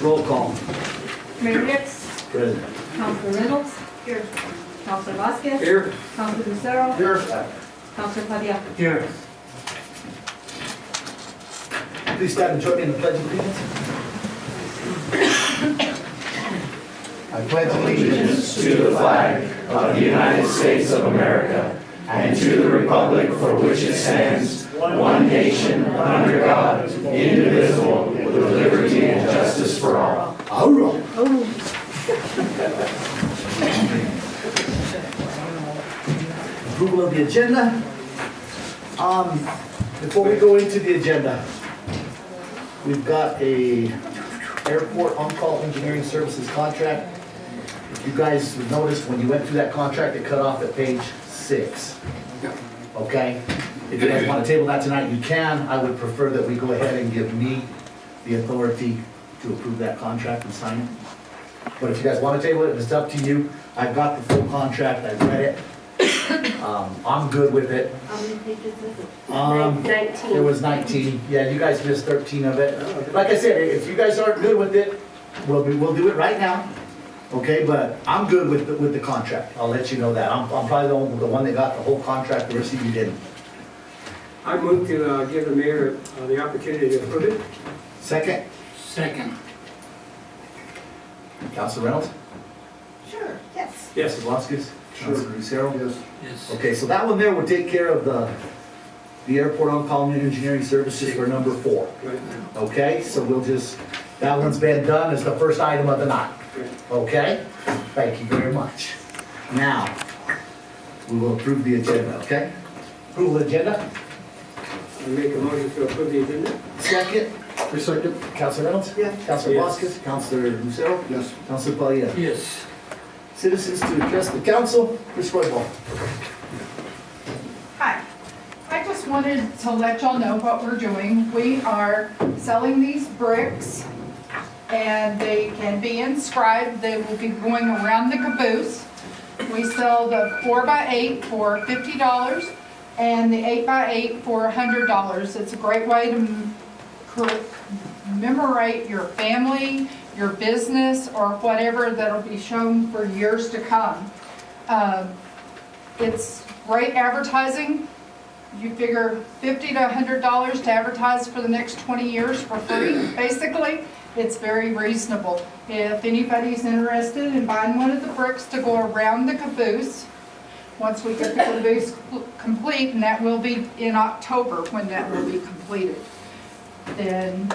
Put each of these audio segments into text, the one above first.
Roll call. Mayor Hicks, Present. Councilor Reynolds. Here. Councilor Vasquez. Here. Councilor Lucero. Here. Councilor Padilla. Here. Please stand and join me in the pledge of allegiance. I pledge allegiance to the flag of the United States of America and to the republic for which it stands, one nation, under God, indivisible, with liberty and justice for all. Approval of the agenda. Before we go into the agenda, we've got a airport on-call engineering services contract. If you guys noticed, when you went through that contract, it cut off at page 6. Okay? If you guys want to table that tonight, you can. I would prefer that we go ahead and give me the authority to approve that contract and sign it. But if you guys want to table it, it's up to you. I've got the full contract, I read it. I'm good with it. How many pages is it? 19. 19. There was 19. Yeah, you guys missed 13 of it. Like I said, if you guys aren't good with it, we'll do it right now. Okay, but I'm good with the contract. I'll let you know that. I'm probably the one that got the whole contract, the rest of you didn't. I move to give the mayor the opportunity to approve it. Second, Second. Councilor Reynolds? Sure, yes. Yes. Councilor Vasquez? Councilor Lucero? Yes. Okay, so that one there will take care of the airport on-call engineering services for number 4. Right. Okay, so we'll just, that one's been done as the first item of the night. Right. Okay? Thank you very much. Now, we will approve the agenda, okay? Approval agenda, I make a motion to approve the agenda. second. Second. Councilor Reynolds? Yeah. Councilor Yes. Vasquez? Councilor Lucero? Yes. Councilor Padilla? Yes. Citizens to address the council, Ms. Roybal. Hi, I just wanted to let y'all know what we're doing. We are selling these bricks and they can be inscribed. They will be going around the caboose. We sell the 4x8 for $50 and the 8x8 for $100. It's a great way to commemorate your family, your business, or whatever that'll be shown for years to come. It's great advertising. You figure $50 to $100 to advertise for the next 20 years for free, basically. It's very reasonable. If anybody's interested in buying one of the bricks to go around the caboose, once we get the caboose complete, and that will be in October when that will be completed, then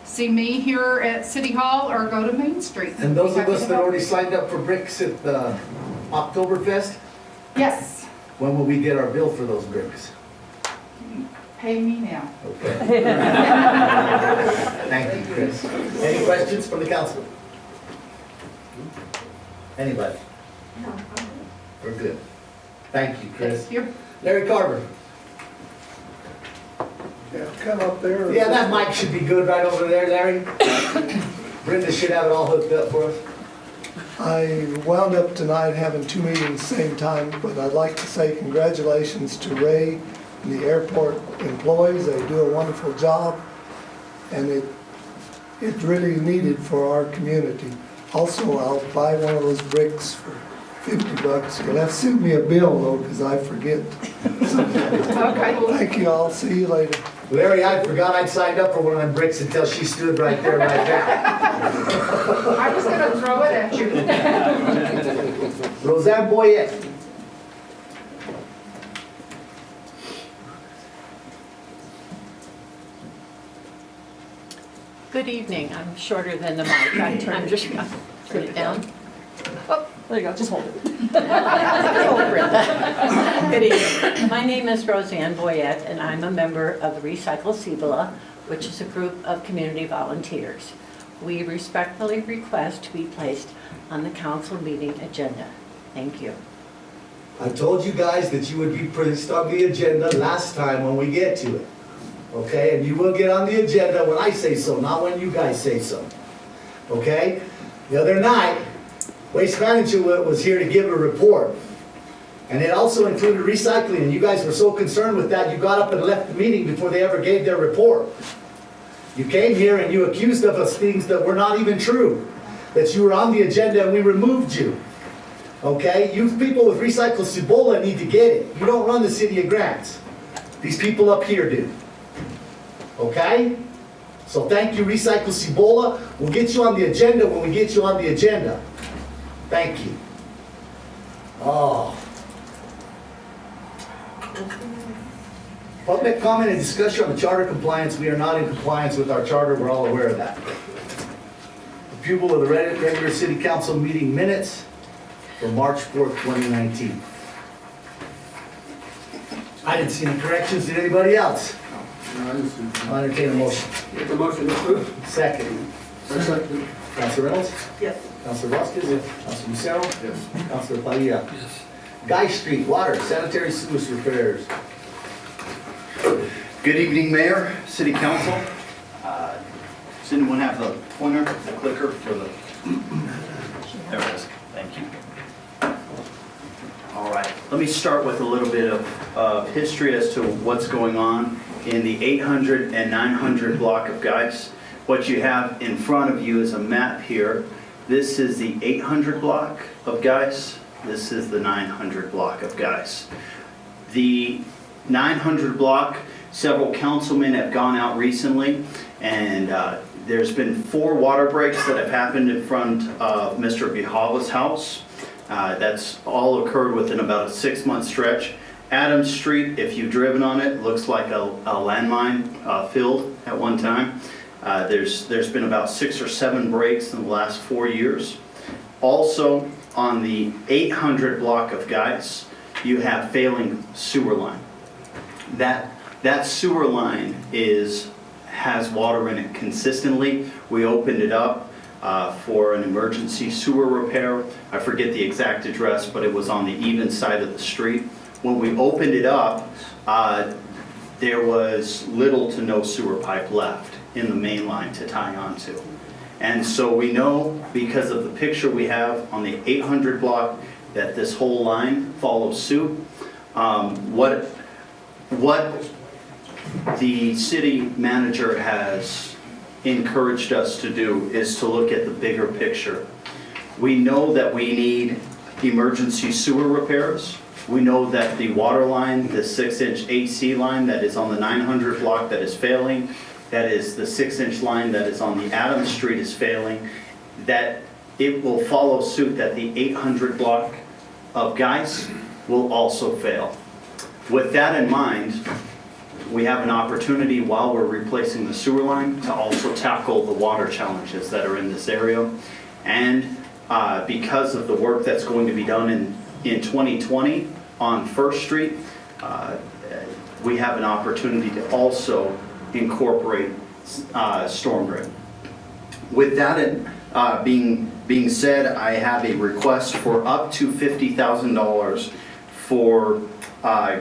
see me here at City Hall or go to Main Street. And those Be of happy us to that help. already signed up for bricks at the Oktoberfest, Yes, when will we get our bill for those bricks? pay me now. Okay. Thank you, Chris. Any questions from the council? Anybody? No, We're good. Thank you, Chris. Thank you. Larry Carver. Yeah, come up there. Yeah, that mic should be good right over there, Larry. Brenda should have it all hooked up for us. I wound up tonight having 2 meetings same time, but I'd like to say congratulations to Ray and the airport employees. They do a wonderful job, and it's really needed for our community. Also, I'll buy one of those bricks for $50. You'll have to send me a bill though, because I forget. Okay. Thank you, I'll see you later. Larry, I forgot I'd signed up for one of them bricks until she stood right there, right there. I was gonna throw it at you. Roseanne Boyette. Good evening. I'm shorter than the mic. I'm just gonna put it down. Oh, there you go. Just hold it. Good evening. My name is Roseanne Boyette, and I'm a member of the Recycle Cibola, which is a group of community volunteers. We respectfully request to be placed on the council meeting agenda. Thank you. I told you guys that you would be placed on the agenda last time when we get to it. Okay, and you will get on the agenda when I say so, not when you guys say so. Okay? The other night, Waste Management was here to give a report. And it also included recycling, and you guys were so concerned with that, you got up and left the meeting before they ever gave their report. You came here and you accused of us things that were not even true. That you were on the agenda and we removed you. Okay? You people with Recycle Cibola need to get it. You don't run the city of Grants. These people up here do. Okay? So thank you, Recycle Cibola. We'll get you on the agenda when we get you on the agenda. Thank you. Oh. Public comment and discussion on the charter compliance. We are not in compliance with our charter. We're all aware of that. Approval of the regular city council meeting minutes for March 4th, 2019. I didn't see any corrections. Did anybody else? I'll entertain a motion. Make a motion to approve. Second. Councilor Reynolds? Yes. Councilor Vasquez? Yes. Councilor Lucero? Yes. Councilor Padilla? Yes. Guy Street, water, sanitary sewage repairs. Good evening, Mayor, City Council. Does anyone have the pointer, the clicker for the... There it is. Thank you. All right. Let me start with a little bit of history as to what's going on in the 800 and 900 block of Geis. What you have in front of you is a map here. This is the 800 block of Geis. This is the 900 block of Geis. The 900 block, several councilmen have gone out recently, and there's been 4 water breaks that have happened in front of Mr. Grijalva's house. That's all occurred within about a 6-month stretch. Adams Street, if you've driven on it, looks like a landmine field at one time. There's been about 6 or 7 breaks in the last 4 years. Also, on the 800 block of Geis, you have failing sewer line. That sewer line has water in it consistently. We opened it up for an emergency sewer repair. I forget the exact address, but it was on the even side of the street. When we opened it up, there was little to no sewer pipe left in the main line to tie onto. And so we know, because of the picture we have on the 800 block, that this whole line follows suit. What the city manager has encouraged us to do is to look at the bigger picture. We know that we need emergency sewer repairs. We know that the water line, the 6-inch AC line that is on the 900 block that is failing, that is the 6-inch line that is on the Adams Street is failing, that it will follow suit that the 800 block of Geis will also fail. With that in mind, we have an opportunity while we're replacing the sewer line to also tackle the water challenges that are in this area. And because of the work that's going to be done in 2020 on First Street, we have an opportunity to also incorporate storm drain. With that being said, I have a request for up to $50,000 for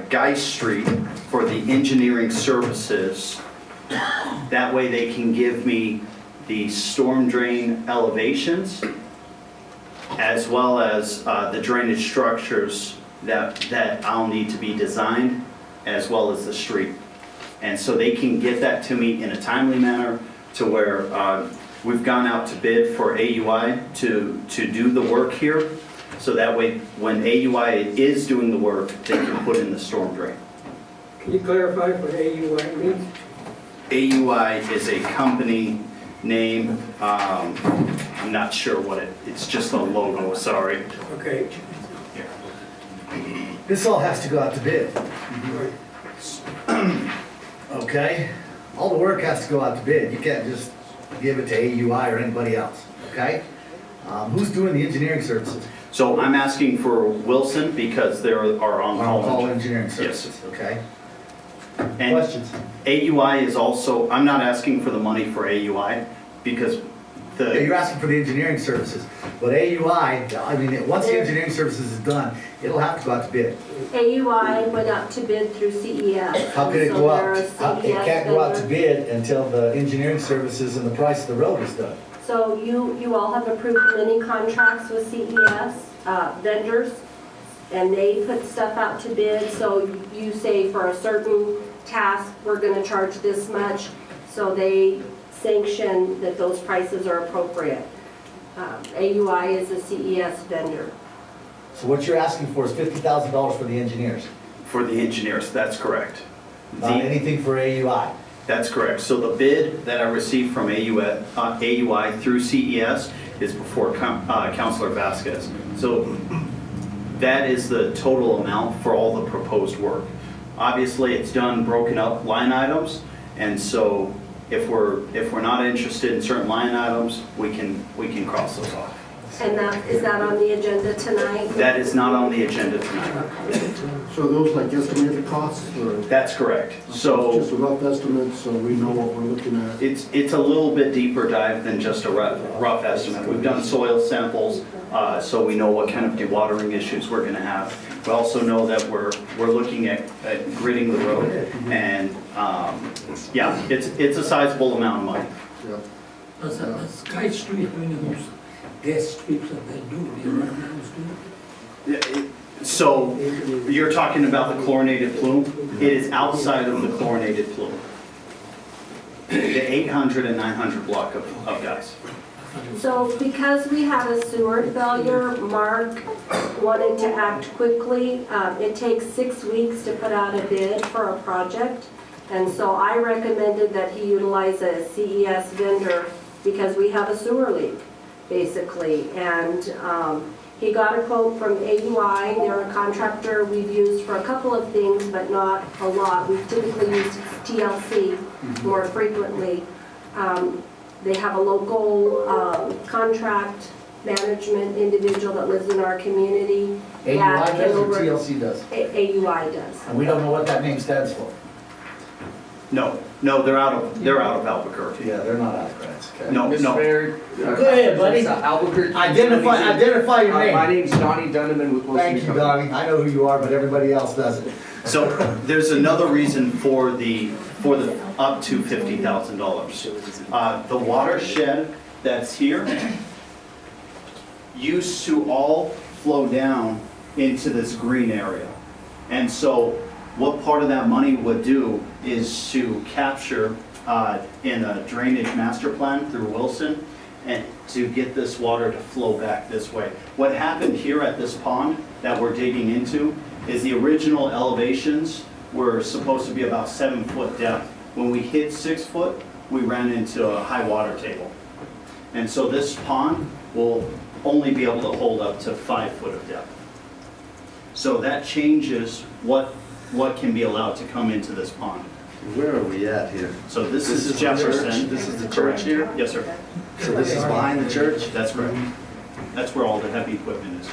Geis Street for the engineering services. That way they can give me the storm drain elevations as well as the drainage structures that I'll need to be designed, as well as the street. And so they can get that to me in a timely manner to where we've gone out to bid for AUI to do the work here. So that way, when AUI is doing the work, they can put in the storm drain. Can you clarify what AUI means? AUI is a company name. I'm not sure what it's just a logo, sorry. Okay. This all has to go out to bid. Okay? All the work has to go out to bid. You can't just give it to AUI or anybody else, okay? Who's doing the engineering services? So I'm asking for Wilson because they're our on-call. On-call engineering services, okay? And Questions? AUI is also, I'm not asking for the money for AUI because Yeah, you're asking for the engineering services, but AUI, I mean, once the engineering services is done, it'll have to go out to bid. AUI went out to bid through CES. How could it So go they're out? a It CES can't go out to vendor. bid until the engineering services and the price of the road is done. So you all have approved many contracts with CES vendors, and they put stuff out to bid. So you say for a certain task, we're gonna charge this much. So they sanction that those prices are appropriate. AUI is a CES vendor. So what you're asking for is $50,000 for the engineers, For the engineers, that's correct. not anything for AUI. That's correct. So the bid that I received from AUI through CES is before Councilor Vasquez. So that is the total amount for all the proposed work. Obviously, it's done broken up line items, and so if we're not interested in certain line items, we can cross those off. And is that on the agenda tonight? That is not on the agenda tonight. So are those like estimated costs or That's correct. So just a rough estimate so we know what we're looking at? it's a little bit deeper dive than just a rough estimate. We've done soil samples, so we know what kind of dewatering issues we're gonna have. We also know that we're looking at gridding the road, and, yeah, it's a sizable amount of money. Yeah. Sky Street, when those gas strips that they do, the environmentalists do. So you're talking about the chlorinated plume? It is outside of the chlorinated plume. The 800 and 900 block of guys. So because we had a sewer failure, Mark wanted to act quickly. It takes 6 weeks to put out a bid for a project. And so I recommended that he utilize a CES vendor because we have a sewer leak, basically. And he got a quote from AUI. They're a contractor we've used for a couple of things, but not a lot. We've typically used TLC more frequently. They have a local contract management individual that lives in our community. AUI does or TLC does? AUI does. And we don't know what that name stands for. No, they're out of Albuquerque. Yeah, they're not out of Grants. Okay. No, Mr. no. Mayor. Go ahead, buddy. Albuquerque. Identify your name. My name's Donnie Dunneman with Wilson. Thank you, Donnie. I know who you are, but everybody else doesn't. So there's another reason for the up to $50,000. The watershed that's here used to all flow down into this green area. And so what part of that money would do is to capture in a drainage master plan through Wilson and to get this water to flow back this way. What happened here at this pond that we're digging into is the original elevations were supposed to be about 7 foot depth. When we hit 6 foot, we ran into a high water table. And so this pond will only be able to hold up to 5 foot of depth. So that changes what can be allowed to come into this pond. Where are we at here? So this is Jefferson. This is the church here? Yes, sir. So this is behind the church? That's correct. That's where all the heavy equipment is.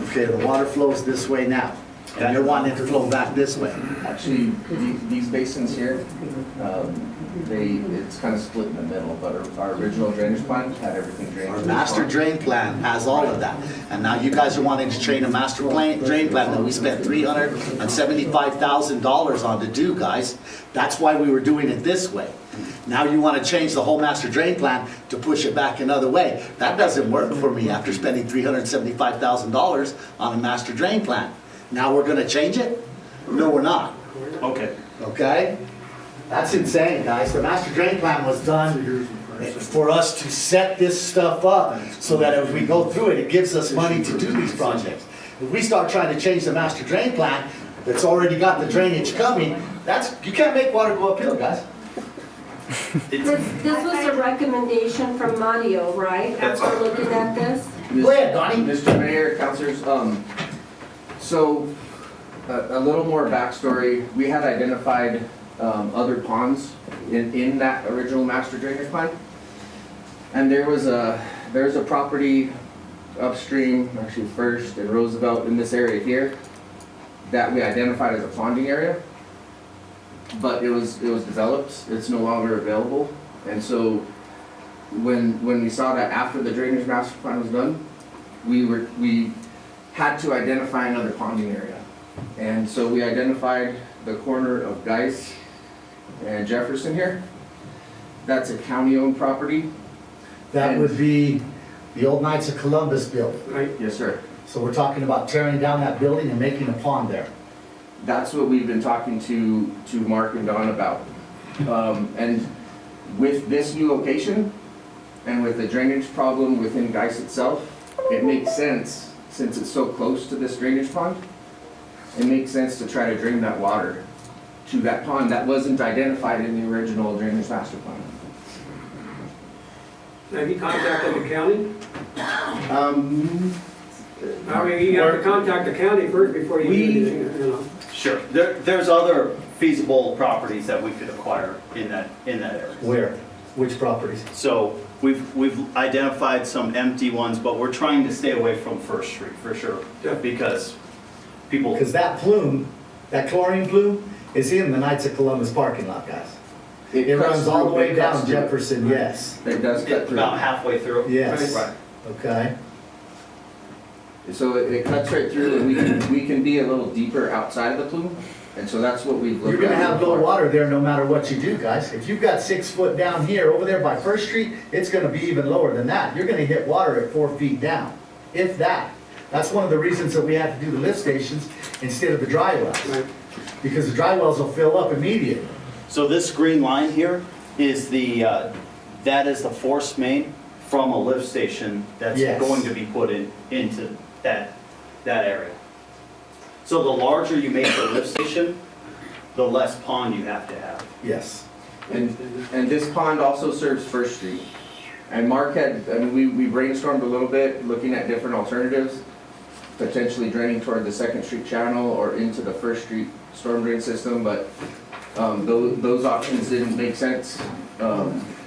Okay, the water flows this way now, and you're wanting it to flow back this way. Actually, these basins here, it's kind of split in the middle, but our original drainage plan had everything drained. Our master drain plan has all of that. And now you guys are wanting to train a master drain plan that we spent $375,000 on to do, guys. That's why we were doing it this way. Now you want to change the whole master drain plan to push it back another way. That doesn't work for me after spending $375,000 on a master drain plan. Now we're going to change it? No, we're not. Okay. Okay? That's insane, guys. The master drain plan was done for us to set this stuff up so that as we go through it, it gives us money to do these projects. If we start trying to change the master drain plan that's already got the drainage coming, you can't make water go uphill, guys. This was a recommendation from Mario, right? After looking at this? Go ahead, Donnie. Mr. Mayor, councilors, so a little more backstory. We had identified other ponds in that original master drainage plan. And there's a property upstream, actually First and Roosevelt in this area here, that we identified as a ponding area. But it was developed, it's no longer available. And so when we saw that after the drainage master plan was done, we had to identify another ponding area. And so we identified the corner of Geis and Jefferson here. That's a county-owned property. That would be the old Knights of Columbus building. Right? Yes, sir. So we're talking about tearing down that building and making a pond there. That's what we've been talking to Mark and Don about. And with this new location and with the drainage problem within Geis itself, it makes sense, since it's so close to this drainage pond, it makes sense to try to drain that water to that pond that wasn't identified in the original drainage master plan. Have you contacted the county? I mean, you have to contact the county first before you do anything, you know. Sure, there's other feasible properties that we could acquire in that area. Where? Which properties? So we've identified some empty ones, but we're trying to stay away from First Street for sure, Yeah. because people. Because that plume, that chlorine plume, is in the Knights of Columbus parking lot, guys. It cuts runs all the through- way it cuts down through. Jefferson, yes. It does cut through. About halfway through. Yes. Right. Okay. So it cuts right through, and we can be a little deeper outside of the plume, and so that's what we've looked at. You're gonna have low before. water there no matter what you do, guys. If you've got 6 foot down here, over there by First Street, it's gonna be even lower than that. You're gonna hit water at 4 feet down, if that. That's one of the reasons that we have to do the lift stations instead of the dry wells. Right. Because the dry wells will fill up immediately. So this green line here is that is the force main from a lift station that's Yes. going to be put into that area. So the larger you make the lift station, the less pond you have to have. Yes. And this pond also serves First Street. And Mark had, I mean, we brainstormed a little bit, looking at different alternatives, potentially draining toward the Second Street channel or into the First Street storm drain system, but those options didn't make sense.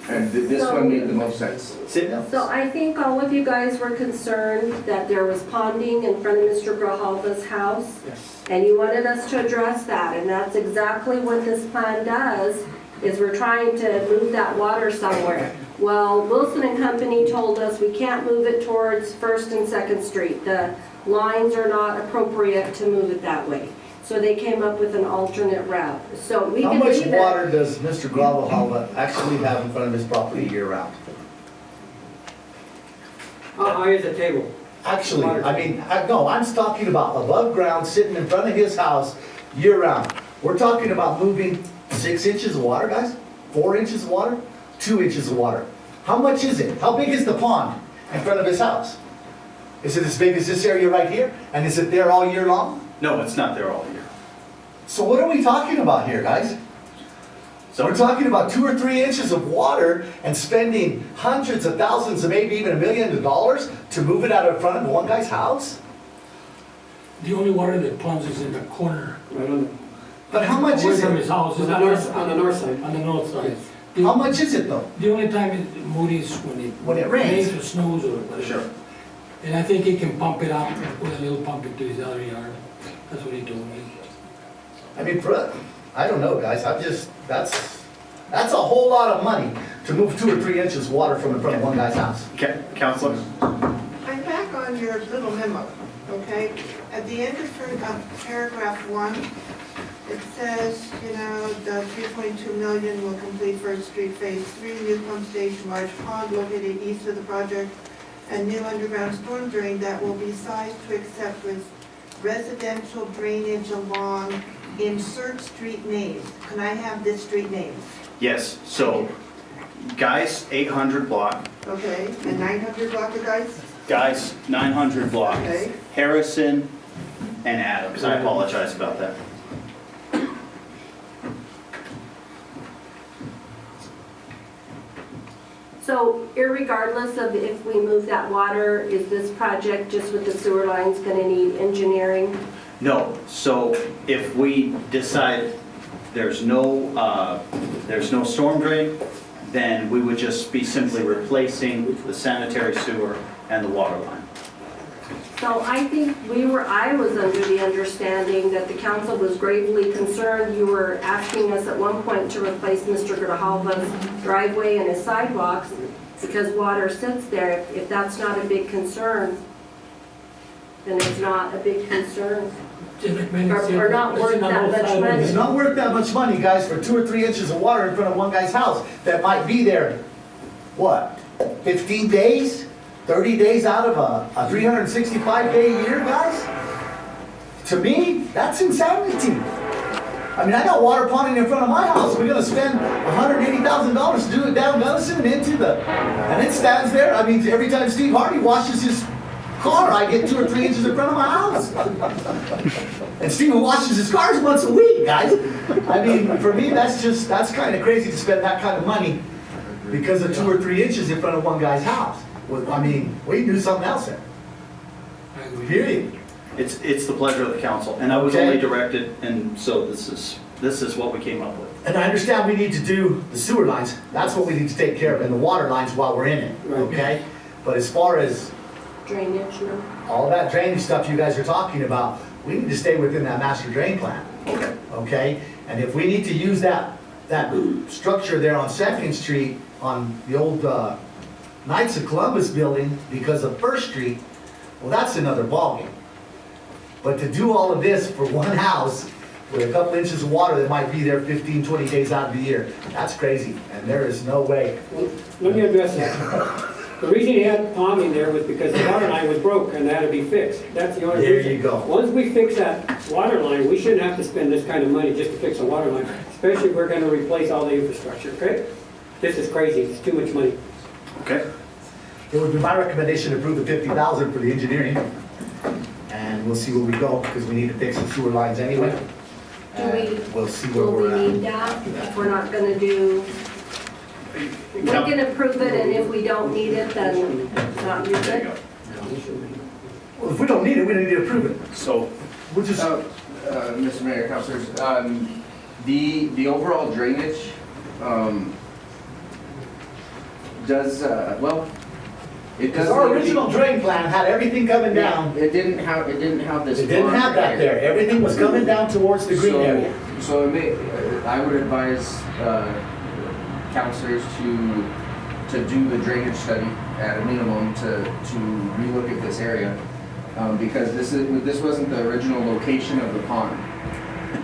And this one made the most sense. So I think all of you guys were concerned that there was ponding in front of Mr. Grijalva's house. Yes. And you wanted us to address that, and that's exactly what this plan does, is we're trying to move that water somewhere. Well, Wilson and Company told us we can't move it towards First and Second Street. The lines are not appropriate to move it that way. So they came up with an alternate route. So we How can much leave it. water does Mr. Gravelhava actually have in front of his property year round? How high is the table? Actually, I mean, no, I'm talking about above ground, sitting in front of his house year round. We're talking about moving 6 inches of water, guys? 4 inches of water? 2 inches of water? How much is it? How big is the pond in front of his house? Is it as big as this area right here? And is it there all year long? No, it's not there all year. So what are we talking about here, guys? So We're talking about 2 or 3 inches of water and spending hundreds of thousands, and maybe even $1 million to move it out in front of one guy's house? The only water that plumbs is in the corner. Right on But how much Away is from it? his house. the, Is on that the north, on the north side. on the north side? How much is it though? The only time it Moody's When it rains. or snows or whatever. Sure. And I think he can pump it out with a little pump into his other yard. That's what he told me. I mean, I don't know, guys, that's a whole lot of money to move 2 or 3 inches of water from in front of one guy's house. Counselor? I'm back on your little memo, okay? At the end of paragraph 1, it says, you know, the 3.2 million will complete First Street Phase 3, new pump station, large pond located east of the project, and new underground storm drain that will be sized to accept with residential drainage along, insert street names. Can I have this street names? Yes, so Geis 800 block, Okay, and 900 block of guys? Geis 900 block, Okay. Harrison and Adams. I apologize about that. So irregardless of if we move that water, is this project just with the sewer lines gonna need engineering? No, so if we decide there's no storm drain, then we would just be simply replacing the sanitary sewer and the water line. So I think I was under the understanding that the council was gravely concerned. You were asking us at one point to replace Mr. Grijalva's driveway and his sidewalks because water sits there. If that's not a big concern, then it's not a big concern. Or not worth that much money. It's not worth that much money, guys, for 2 or 3 inches of water in front of one guy's house that might be there, what, 15 days? 30 days out of a 365-day year, guys? To me, that's insanity. I mean, I got water ponding in front of my house. We're gonna spend $180,000 to do it down Gunnison and into and it stands there. I mean, every time Steve Harvey washes his car, I get 2 or 3 inches in front of my house. And Steve washes his cars once a week, guys. I mean, for me, that's kind of crazy to spend that kind of money because of 2 or 3 inches in front of one guy's house. Well, I mean, we can do something else there. Period. It's the pleasure of the council, and I was Okay. only directed, and so this is what we came up with. And I understand we need to do the sewer lines. That's what we need to take care of, and the water lines while we're in it, okay? But as far as Drainage, no? all that drainage stuff you guys are talking about, we need to stay within that master drain plan, okay? And if we need to use that structure there on Second Street, on the old Knights of Columbus building, because of First Street, well, that's another ballgame. But to do all of this for one house with a couple inches of water that might be there 15, 20 days out of the year, that's crazy, and there is no way. Let me address that. The reason he had ponding there was because the water line was broke and had to be fixed. That's the only reason. There you go. Once we fix that water line, we shouldn't have to spend this kind of money just to fix a water line, especially if we're gonna replace all the infrastructure, okay? This is crazy, it's too much money. Okay? It would be my recommendation to approve the 50,000 for the engineering, and we'll see where we go, because we need to fix the sewer lines anyway. And we'll see where Will we we're need that if we're not gonna do, we can approve it, and if we don't need it, then not use it? Well, if we don't need it, we don't need to approve it. So, We'll just, Mr. Mayor, councilors, the overall drainage, does, well, it does. because our original drain plan had everything coming down. It didn't have this. It didn't have that there. Everything was coming down towards the green area. So it may, I would advise, councilors to do the drainage study at a minimum to relook at this area. Because this wasn't the original location of the pond.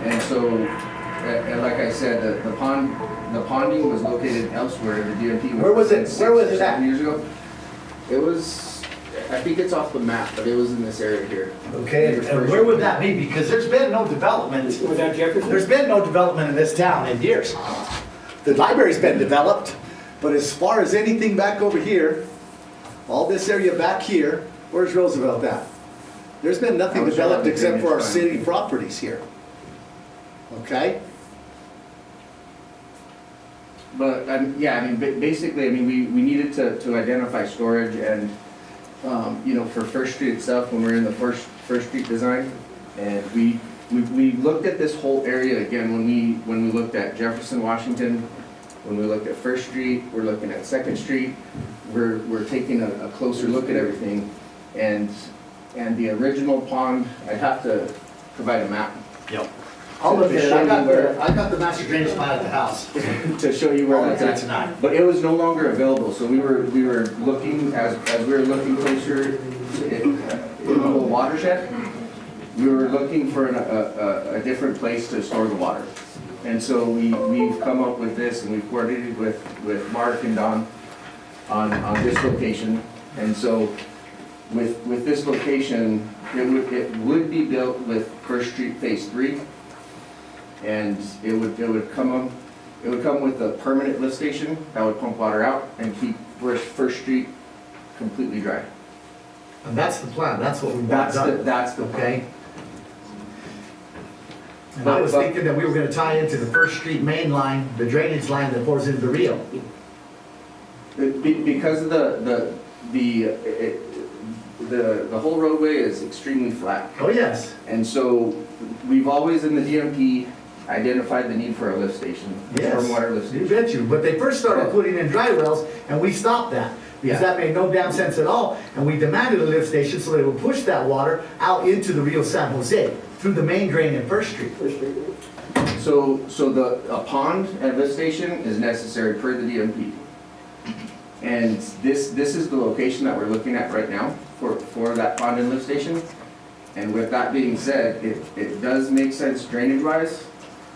And so, and like I said, the ponding was located elsewhere, the DMP was. Where was it? 6 Where was or it at? 7 years ago. It was, I think it's off the map, but it was in this area here. Okay, and where would that be? Because there's been no development. Was that Jefferson? There's been no development in this town in years. The library's been developed, but as far as anything back over here, all this area back here, where's Roosevelt at? There's been nothing I was developed trying to except for our finish city properties here. Okay? But, yeah, I mean, basically, I mean, we needed to identify storage and, you know, for First Street itself, when we're in the First Street design. And we looked at this whole area again when we looked at Jefferson, Washington, when we looked at First Street, we're looking at Second Street. We're taking a closer look at everything. And the original pond, I'd have to provide a map. yep. I'll look at it. show you where- I got the master drainage plan at the house. To show you where I'll that's look at at. it tonight. But it was no longer available, so we were looking, as we were looking closer in the whole watershed, we were looking for a different place to store the water. And so we've come up with this, and we've coordinated with Mark and Don on this location. And so with this location, it would be built with First Street Phase 3. And it would come with a permanent lift station that would pump water out and keep First Street completely dry. And that's the plan. That's what we want done. That's the Okay? And I was thinking that we were gonna tie into the First Street main line, the drainage line that pours into the Rio. Because of the whole roadway is extremely flat. Oh, yes. And so we've always in the DMP identified the need for a lift station, a Yes. stormwater lift You station. bet you. But they first started putting in dry wells, and we stopped that. Because Yeah. that made no damn sense at all. And we demanded a lift station so they would push that water out into the Rio San Jose through the main drain in First Street. So a pond and lift station is necessary per the DMP. And this is the location that we're looking at right now for that pond and lift station. And with that being said, it does make sense drainage-wise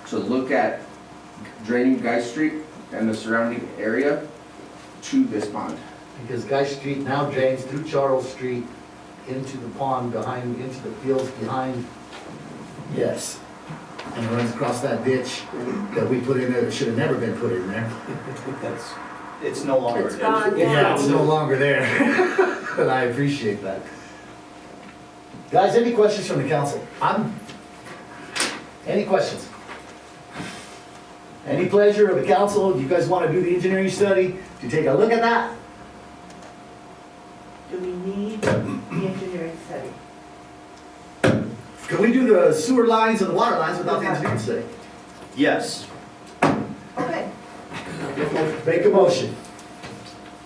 to look at draining Guy Street and the surrounding area to this pond. Because Guy Street now drains through Charles Street into the pond behind, into the fields behind. Yes. and it runs across that ditch that we put in there that should have never been put in there. It's no longer. It's gone Yeah, now. it's no longer there, but I appreciate that. Guys, any questions from the council? Any questions? Any pleasure of the council? Do you guys want to do the engineering study? To take a look at that? Do we need the engineering study? Can we do the sewer lines and the water lines without the engineering study? Yes. Okay, Make a motion.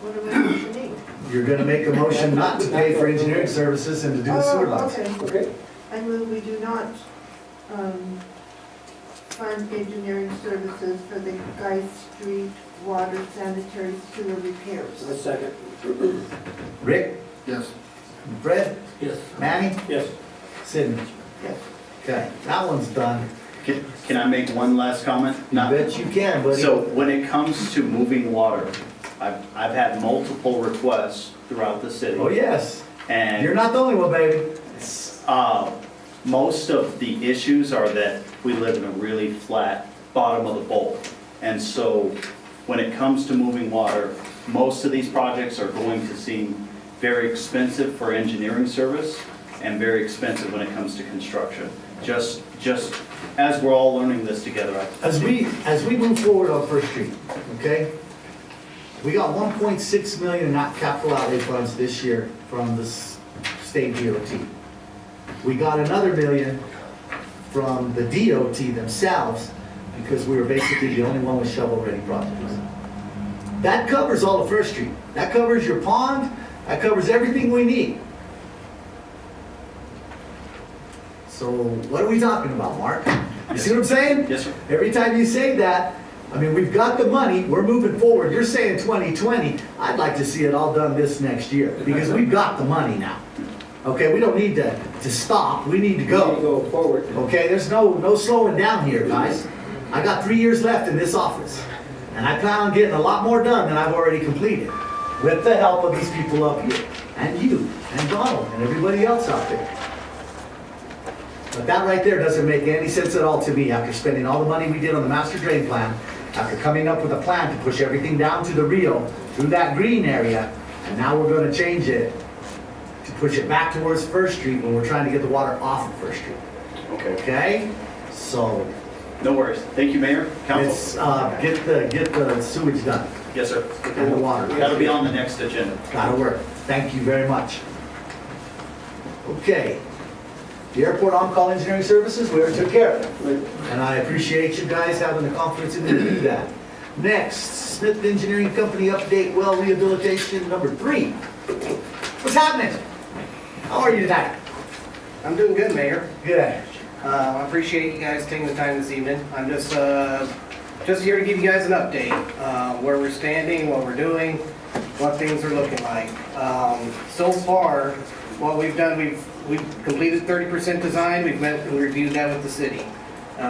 what do we need? You're gonna make a motion not to pay for engineering services and to do the sewer lines. Okay. Okay. I move we do not fund engineering services for the Guy Street water sanitary sewer repairs. A second. Rick? Yes. Fred? Yes. Manny? Yes. Sydney? Yes. Okay, that one's done. Can I make one last comment? I bet you can, buddy. So when it comes to moving water, I've had multiple requests throughout the city. Oh, yes. And You're not the only one, baby. most of the issues are that we live in a really flat bottom of the bowl. And so when it comes to moving water, most of these projects are going to seem very expensive for engineering service and very expensive when it comes to construction. Just as we're all learning this together. As we move forward on First Street, okay? We got 1.6 million in capital outlay funds this year from the state DOT. We got another million from the DOT themselves because we were basically the only one with shovel-ready projects. That covers all of First Street. That covers your pond, that covers everything we need. So what are we talking about, Mark? You see what I'm saying? Yes, sir. Every time you say that, I mean, we've got the money, we're moving forward. You're saying 2020, I'd like to see it all done this next year because we've got the money now. Okay, we don't need to stop, we need to We go. go forward. Okay, there's no slowing down here, guys. I got 3 years left in this office, and I plan on getting a lot more done than I've already completed, with the help of these people up here, and you, and Donald, and everybody else out there. But that right there doesn't make any sense at all to me after spending all the money we did on the master drain plan, after coming up with a plan to push everything down to the Rio, through that green area, and now we're gonna change it to push it back towards First Street when we're trying to get the water off of First Street. Okay. Okay? So, No worries. Thank you, Mayor, it's, Council. get the sewage done, Yes, sir. and the water. That'll be on the next agenda. Gotta work. Thank you very much. Okay. The airport on-call engineering services, we already took care of it. And I appreciate you guys having the confidence in me to do that. Next, Smith Engineering Company update, well rehabilitation number 3. What's happening? How are you tonight? I'm doing good, Mayor. Good. I appreciate you guys taking the time this evening. I'm just here to give you guys an update, where we're standing, what we're doing, what things are looking like. So far, what we've done, we've completed 30% design. We've met and reviewed that with the city.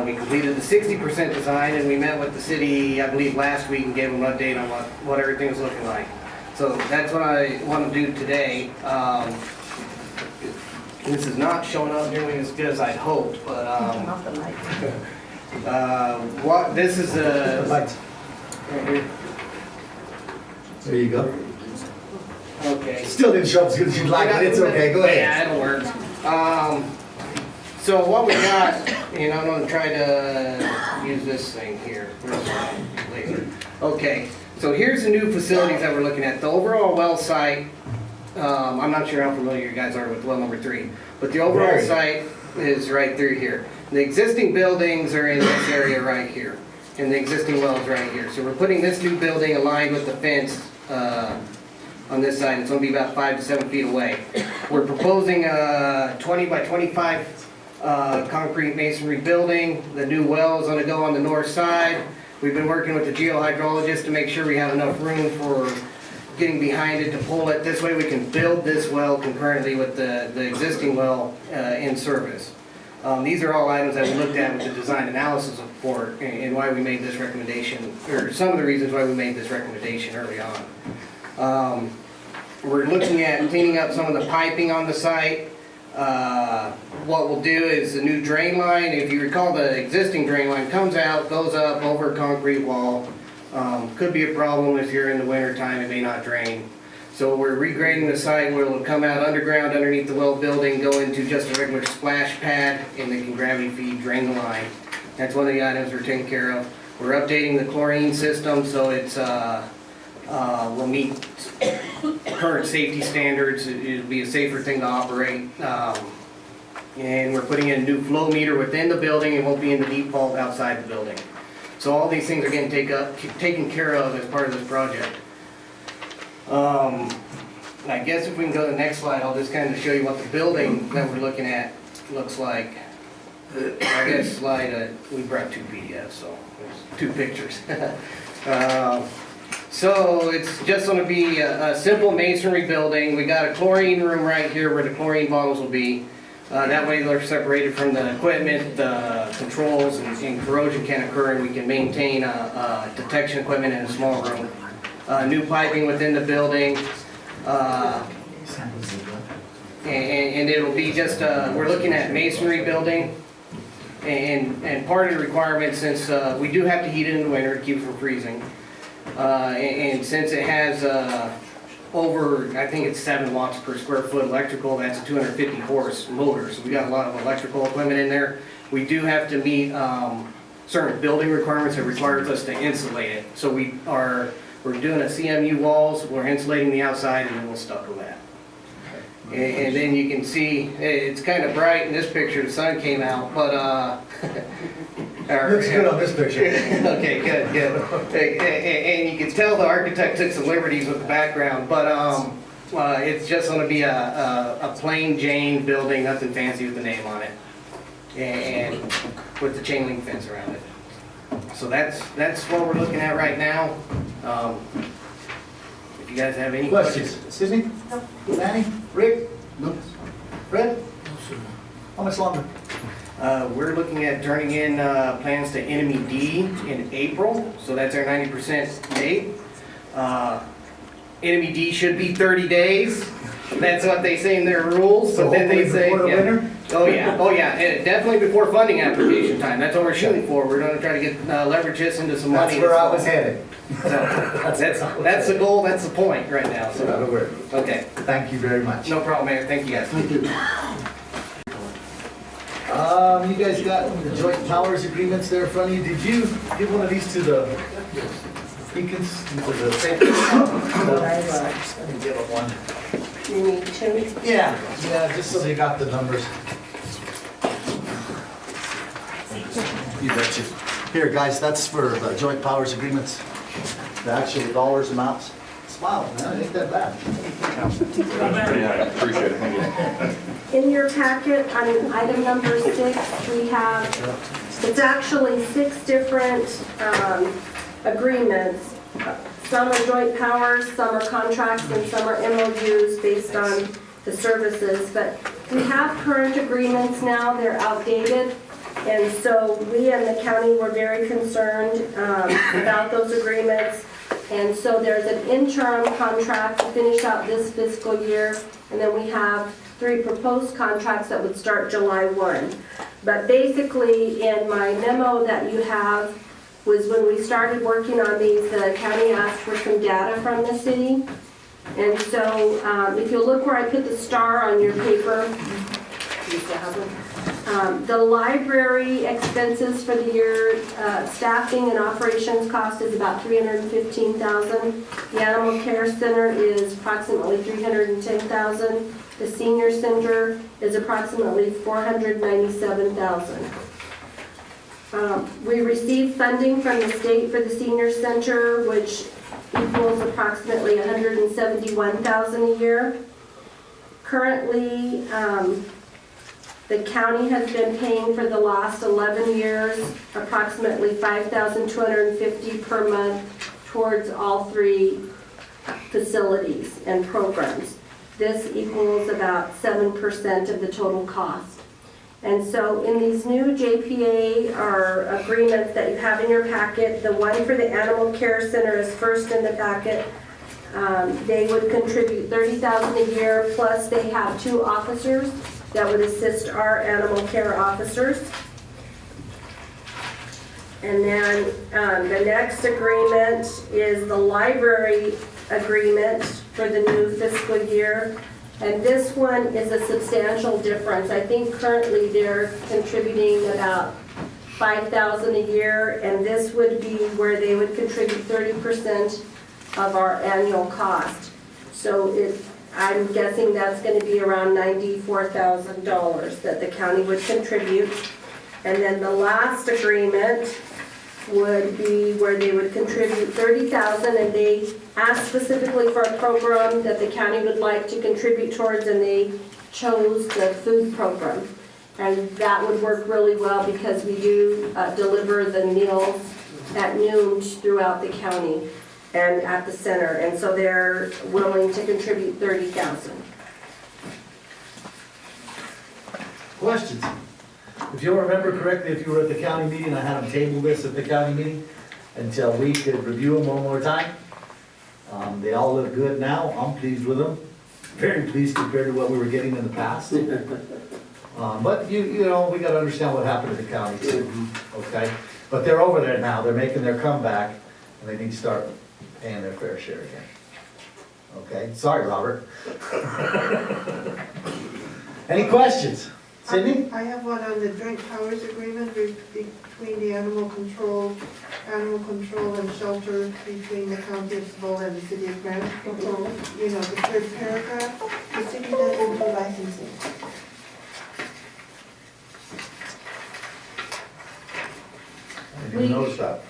We completed the 60% design, and we met with the city, I believe, last week and gave them an update on what everything was looking like. So that's what I want to do today. This is not showing up nearly as good as I'd hoped, but this is a Lights. right here. There you go. Okay. Still didn't show up as good as you'd like, but it's okay. Go ahead. Yeah, it'll work. So what we got, and I'm gonna try to use this thing here. Where's my laser? Okay, so here's the new facilities that we're looking at. The overall well site, I'm not sure how familiar you guys are with well number 3, but the overall Very. site is right through here. The existing buildings are in this area right here, and the existing wells right here. So we're putting this new building aligned with the fence on this side. It's gonna be about 5 to 7 feet away. We're proposing a 20 by 25 concrete masonry building. The new well is gonna go on the north side. We've been working with the geohydrologist to make sure we have enough room for getting behind it to pull it. This way we can build this well concurrently with the existing well in service. These are all items that we looked at with the design analysis report and why we made this recommendation, or some of the reasons why we made this recommendation early on. We're looking at cleaning up some of the piping on the site. What we'll do is the new drain line, if you recall, the existing drain line comes out, goes up over a concrete wall. Could be a problem if you're in the winter time, it may not drain. So we're regrading the site where it'll come out underground underneath the well building, go into just a regular splash pad, and they can gravity feed, drain the line. That's one of the items we're taking care of. We're updating the chlorine system so it's will meet current safety standards. It'll be a safer thing to operate. And we're putting in a new flow meter within the building. It won't be in the deep vault outside the building. So all these things are getting taken care of as part of this project. I guess if we can go to the next slide, I'll just kind of show you what the building that we're looking at looks like. I guess we brought 2 PDFs, so there's 2 pictures. So it's just going to be a simple masonry building. We got a chlorine room right here where the chlorine bottles will be. That way they're separated from the equipment, the controls, and corrosion can occur, and we can maintain detection equipment in a small room. New piping within the building. And it'll be just, we're looking at masonry building. And part of the requirement, since we do have to heat it in the winter to keep it from freezing, and since it has over, I think it's 7 watts per square foot electrical, that's a 250 horse motor, so we got a lot of electrical equipment in there. We do have to meet certain building requirements that requires us to insulate it. So we're doing a CMU walls, we're insulating the outside, and then we'll stucco that. And then you can see, it's kind of bright in this picture, the sun came out, but Looks good on this picture. Okay, good. And you can tell the architect took some liberties with the background, but it's just going to be a plain Jane building, nothing fancy with the name on it, and with the chain link fence around it. So that's what we're looking at right now. If you guys have any questions. Excuse me? No. Manny? Rick? No. Fred? How much longer? We're looking at turning in plans to Enemy D in April, so that's our 90% date. Enemy D should be 30 days. That's what they say in their rules, but then they say, before the winter? Oh yeah, and definitely before funding application time. That's what we're shooting for. We're going to try to get leverage this into some money. That's where I was headed. So, that's the goal. That's the point right now. So That'll work. okay. Thank you very much. No problem, Mayor. Thank you guys. Thank you. You guys got the joint powers agreements there in front of you. Did you give one of these to the beacons, to the safety? Let me give them one. You need 2? Yeah, just so they got the numbers. You betcha. Here, guys, that's for the joint powers agreements. The actual dollars amounts. Smile, man, ain't that bad. Appreciate it, thank you. In your packet, on item number 6, we have, it's actually 6 different agreements. Some are joint powers, some are contracts, and some are MOUs based on the services. But we have current agreements now, they're outdated. And so we and the county were very concerned about those agreements. And so there's an interim contract to finish out this fiscal year, and then we have 3 proposed contracts that would start July 1. But basically, in my memo that you have, was when we started working on these, the county asked for some data from the city. And so if you look where I put the star on your paper, you still have one. The library expenses for the year, staffing and operations cost is about $315,000. The animal care center is approximately $310,000. The senior center is approximately $497,000. We received funding from the state for the senior center, which equals approximately $171,000 a year. Currently, the county has been paying for the last 11 years approximately $5,250 per month towards all 3 facilities and programs. This equals about 7% of the total cost. And so in these new JPA or agreements that you have in your packet, the one for the animal care center is first in the packet. They would contribute $30,000 a year, plus they have 2 officers that would assist our animal care officers. And then the next agreement is the library agreement for the new fiscal year. And this one is a substantial difference. I think currently they're contributing about $5,000 a year, and this would be where they would contribute 30% of our annual cost. So I'm guessing that's going to be around $94,000 that the county would contribute. And then the last agreement would be where they would contribute $30,000, and they asked specifically for a program that the county would like to contribute towards, and they chose the food program. And that would work really well because we do deliver the meals at noon throughout the county and at the center. And so they're willing to contribute $30,000. Questions? If you'll remember correctly, if you were at the county meeting, I had them table this at the county meeting until we could review them one more time. They all look good now. I'm pleased with them. Very pleased compared to what we were getting in the past. But you know, we gotta understand what happened to the county too, okay? But they're over there now, they're making their comeback, and they need to start paying their fair share again. Okay, sorry, Robert. Any questions? Sydney? I have one on the joint powers agreement between the animal control and shelter between the county of Cibola and the city of Grant. You know, the third paragraph, the city doesn't do licensing. I didn't notice that.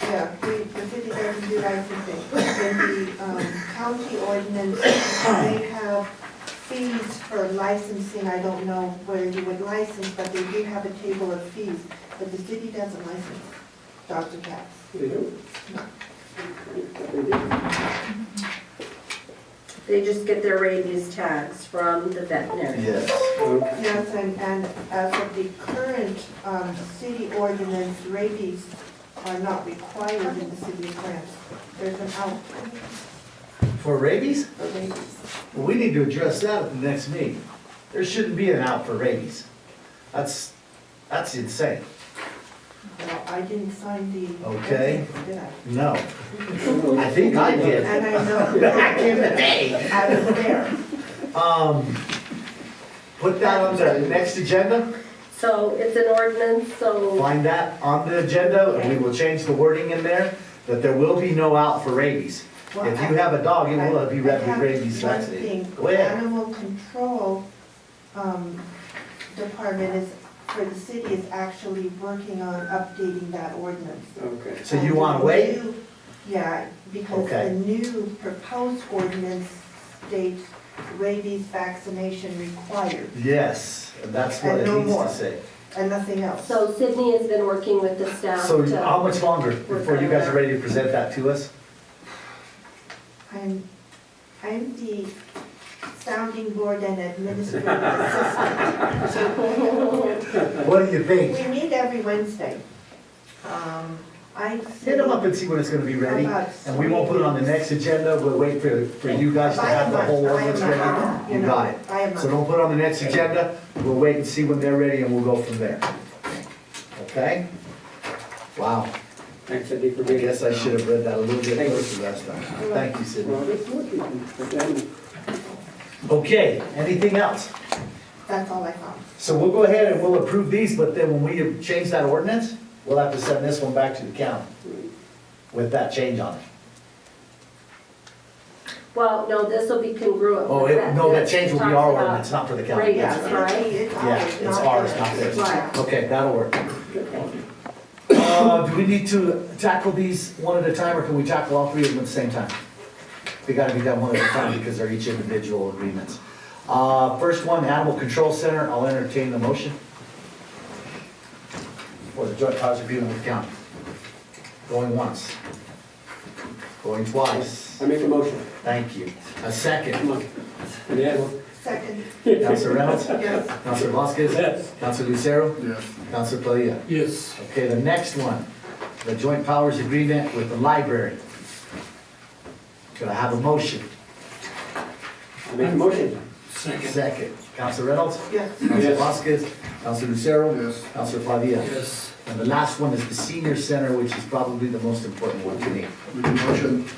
Yeah, the city doesn't do licensing. In the county ordinance, they have fees for licensing. I don't know where you would license, but they do have a table of fees. But the city doesn't license dogs or cats. They do? They just get their rabies tags from the veterinarian. Yes. Yes, and as of the current city ordinance, rabies are not required in the city of Grant. There's an out For rabies? for rabies. Well, we need to address that at the next meeting. There shouldn't be an out for rabies. That's insane. Well, I didn't sign the. Okay. Did I? No. I think I did. And I know. Back in the day. I was there. Put that on the next agenda. So it's an ordinance, so Find that on the agenda, and we will change the wording in there, that there will be no out for rabies. Well, If you have a dog, it will be I have rabies one vaccinated. thing. Go ahead. Animal control department is, for the city, is actually working on updating that ordinance. Okay. So you want to wait? Yeah, because Okay. the new proposed ordinance states rabies vaccination required Yes, and that's what And it no needs more. to say. and nothing else. so Sydney has been working with the staff So to. how much longer before you guys are ready to present that to us? I'm the sounding board and administrative assistant. What do you think? We meet every Wednesday. Hit them up and see when it's gonna be ready, and we won't put it on the next agenda, we'll wait for you guys to have the whole ordinance ready. You got it. I am So not. don't put it on the next agenda, we'll wait and see when they're ready and we'll go from there. Okay? Wow, Thanks, Cindy, for I being. guess I should have read that a little bit closer last time. Thank you, Sydney. Well, it's working. Okay, anything else? That's all I found. So we'll go ahead and we'll approve these, but then when we change that ordinance, we'll have to send this one back to the county with that change on it. Well, no, this will be congruent. Oh, with that. no, that change will be our Talks about ordinance, not for the county. rabies, That's right? It's Yeah, it's ours, not theirs. Right. Okay, that'll work. Okay. Do we need to tackle these one at a time, or can we tackle all three of them at the same time? They gotta be done one at a time because they're each individual agreements. First one, Animal Control Center, I'll entertain the motion for the joint powers agreement with the county. Going once. Going twice. I make a motion. Thank you. A second. Come on. Yeah, well, Second, Counselor Reynolds? yes. Counselor Vasquez? Yes. Counselor Lucero? Yes. Counselor Padilla? Yes. Okay, the next one, the joint powers agreement with the library. Could I have a motion? I make a motion. Second. Second. Counselor Reynolds? Yes. Counselor Vasquez? Counselor Lucero? Yes. Counselor Padilla? Yes. And the last one is the senior center, which is probably the most important one to me. Make a motion.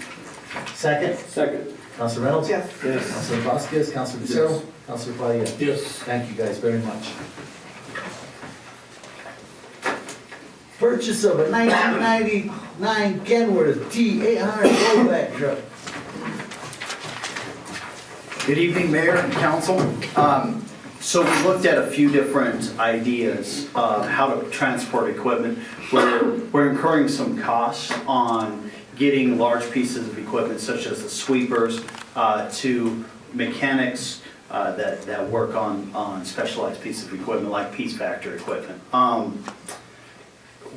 Second. Second. Counselor Reynolds? Yes. Yes. Counselor Vasquez? Counselor Lucero? Yes. Counselor Padilla? Yes. Thank you guys very much. Purchase of a 1999 Kenworth T800 rollback truck. Good evening, Mayor and Council. So we looked at a few different ideas of how to transport equipment. We're incurring some costs on getting large pieces of equipment such as the sweepers to mechanics that work on specialized pieces of equipment like piece factor equipment.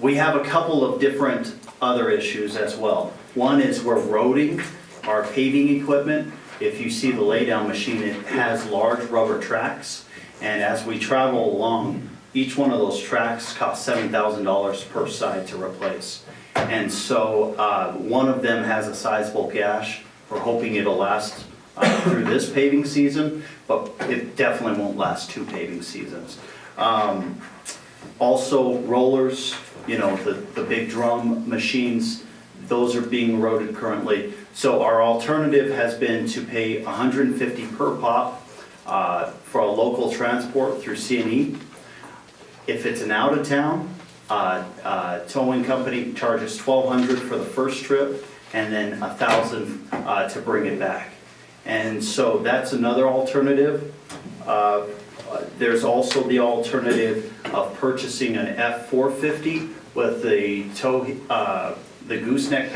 We have a couple of different other issues as well. One is we're roading our paving equipment. If you see the laydown machine, it has large rubber tracks. And as we travel along, each one of those tracks costs $7,000 per side to replace. And so one of them has a sizable gash. We're hoping it'll last through this paving season, but it definitely won't last 2 paving seasons. Also rollers, you know, the big drum machines, those are being eroded currently. So our alternative has been to pay $150 per pop for a local transport through C&E. If it's an out-of-town, towing company charges $1,200 for the first trip and then $1,000 to bring it back. And so that's another alternative. There's also the alternative of purchasing an F450 with the the gooseneck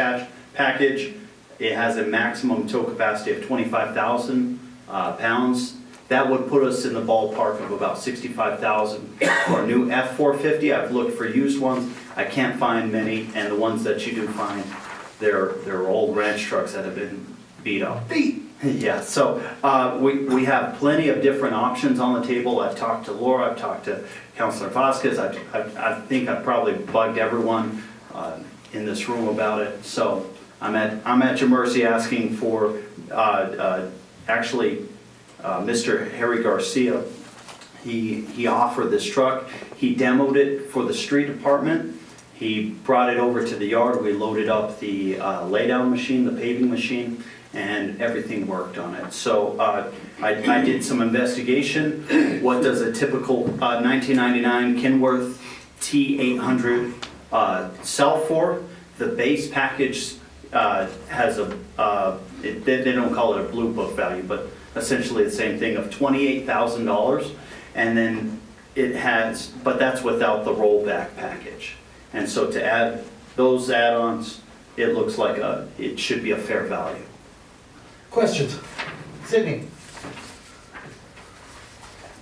package. It has a maximum tow capacity of 25,000 pounds. That would put us in the ballpark of about $65,000 for a new F450. I've looked for used ones. I can't find many, and the ones that you do find, they're old ranch trucks that have been beat up. Yeah, so we have plenty of different options on the table. I've talked to Laura, I've talked to Councilor Vasquez. I think I've probably bugged everyone in this room about it. So I'm at your mercy asking for, actually, Mr. Harry Garcia, he offered this truck. He demoed it for the street department. He brought it over to the yard. We loaded up the laydown machine, the paving machine, and everything worked on it. So I did some investigation. What does a typical 1999 Kenworth T800 sell for? The base package has they don't call it a blue book value, but essentially the same thing of $28,000. And then it has, but that's without the rollback package. And so to add those add-ons, it looks like it should be a fair value. Questions? Sydney?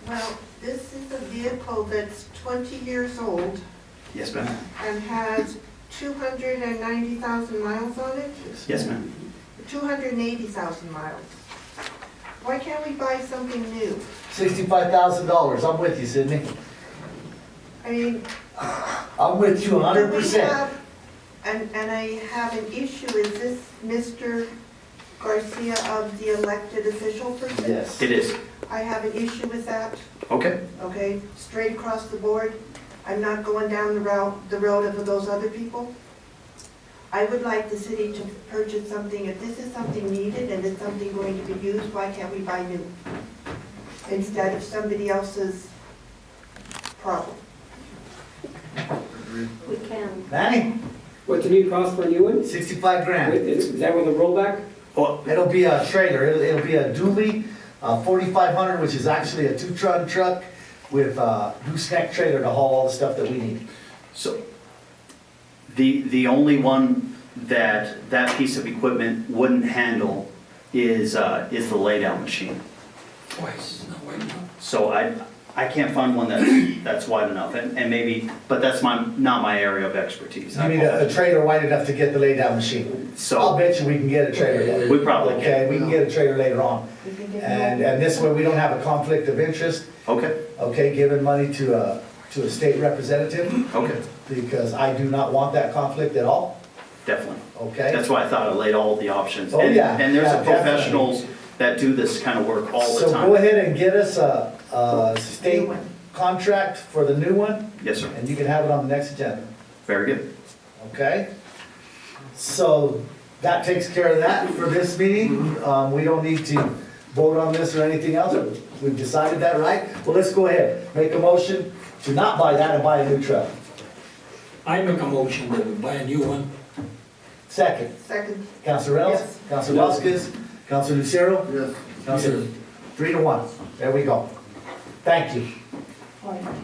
Well, this is a vehicle that's 20 years old Yes, ma'am. and has 290,000 miles on it? Yes, ma'am. 280,000 miles. Why can't we buy something new? $65,000. I'm with you, Sydney. I mean, I'm with you do we 100%. have, and I have an issue, is this Mr. Garcia of the elected official person? Yes. It is. I have an issue with that, Okay. okay, straight across the board. I'm not going down the road of those other people. I would like the city to purchase something, if this is something needed and it's something going to be used, why can't we buy new? Instead of somebody else's problem. We can. Manny? What's the new cost for a new one? 65 grand. Is that with a rollback? Well, it'll be a trailer. It'll be a dually 4500, which is actually a 2-ton truck with a gooseneck trailer to haul all the stuff that we need. So the only one that piece of equipment wouldn't handle is the laydown machine. Twice, not wide enough. So I can't find one that's wide enough, and maybe, but that's not my area of expertise. You need a trailer wide enough to get the laydown machine. So- I'll bet you we can get a trailer. We probably can. Okay, we can get a trailer later on. We can get And this way, we don't have a conflict of interest, Okay, okay, giving money to a state representative, okay, because I do not want that conflict at all, definitely. okay? That's why I thought I laid all the options. Oh, And- yeah. And there's Yeah, a professionals that do this kind of work all the So time. go ahead and get us a state contract for the new one, Yes, sir. and you can have it on the next agenda, Very good. okay? So that takes care of that for this meeting. We don't need to vote on this or anything else. We've decided that, right? Well, let's go ahead. Make a motion to not buy that and buy a new truck. I make a motion that we buy a new one. Second, Second. Counselor Reynolds, Yes. Counselor Vasquez, Counselor Lucero, Yes. Counselor, 3-1. There we go. Thank you.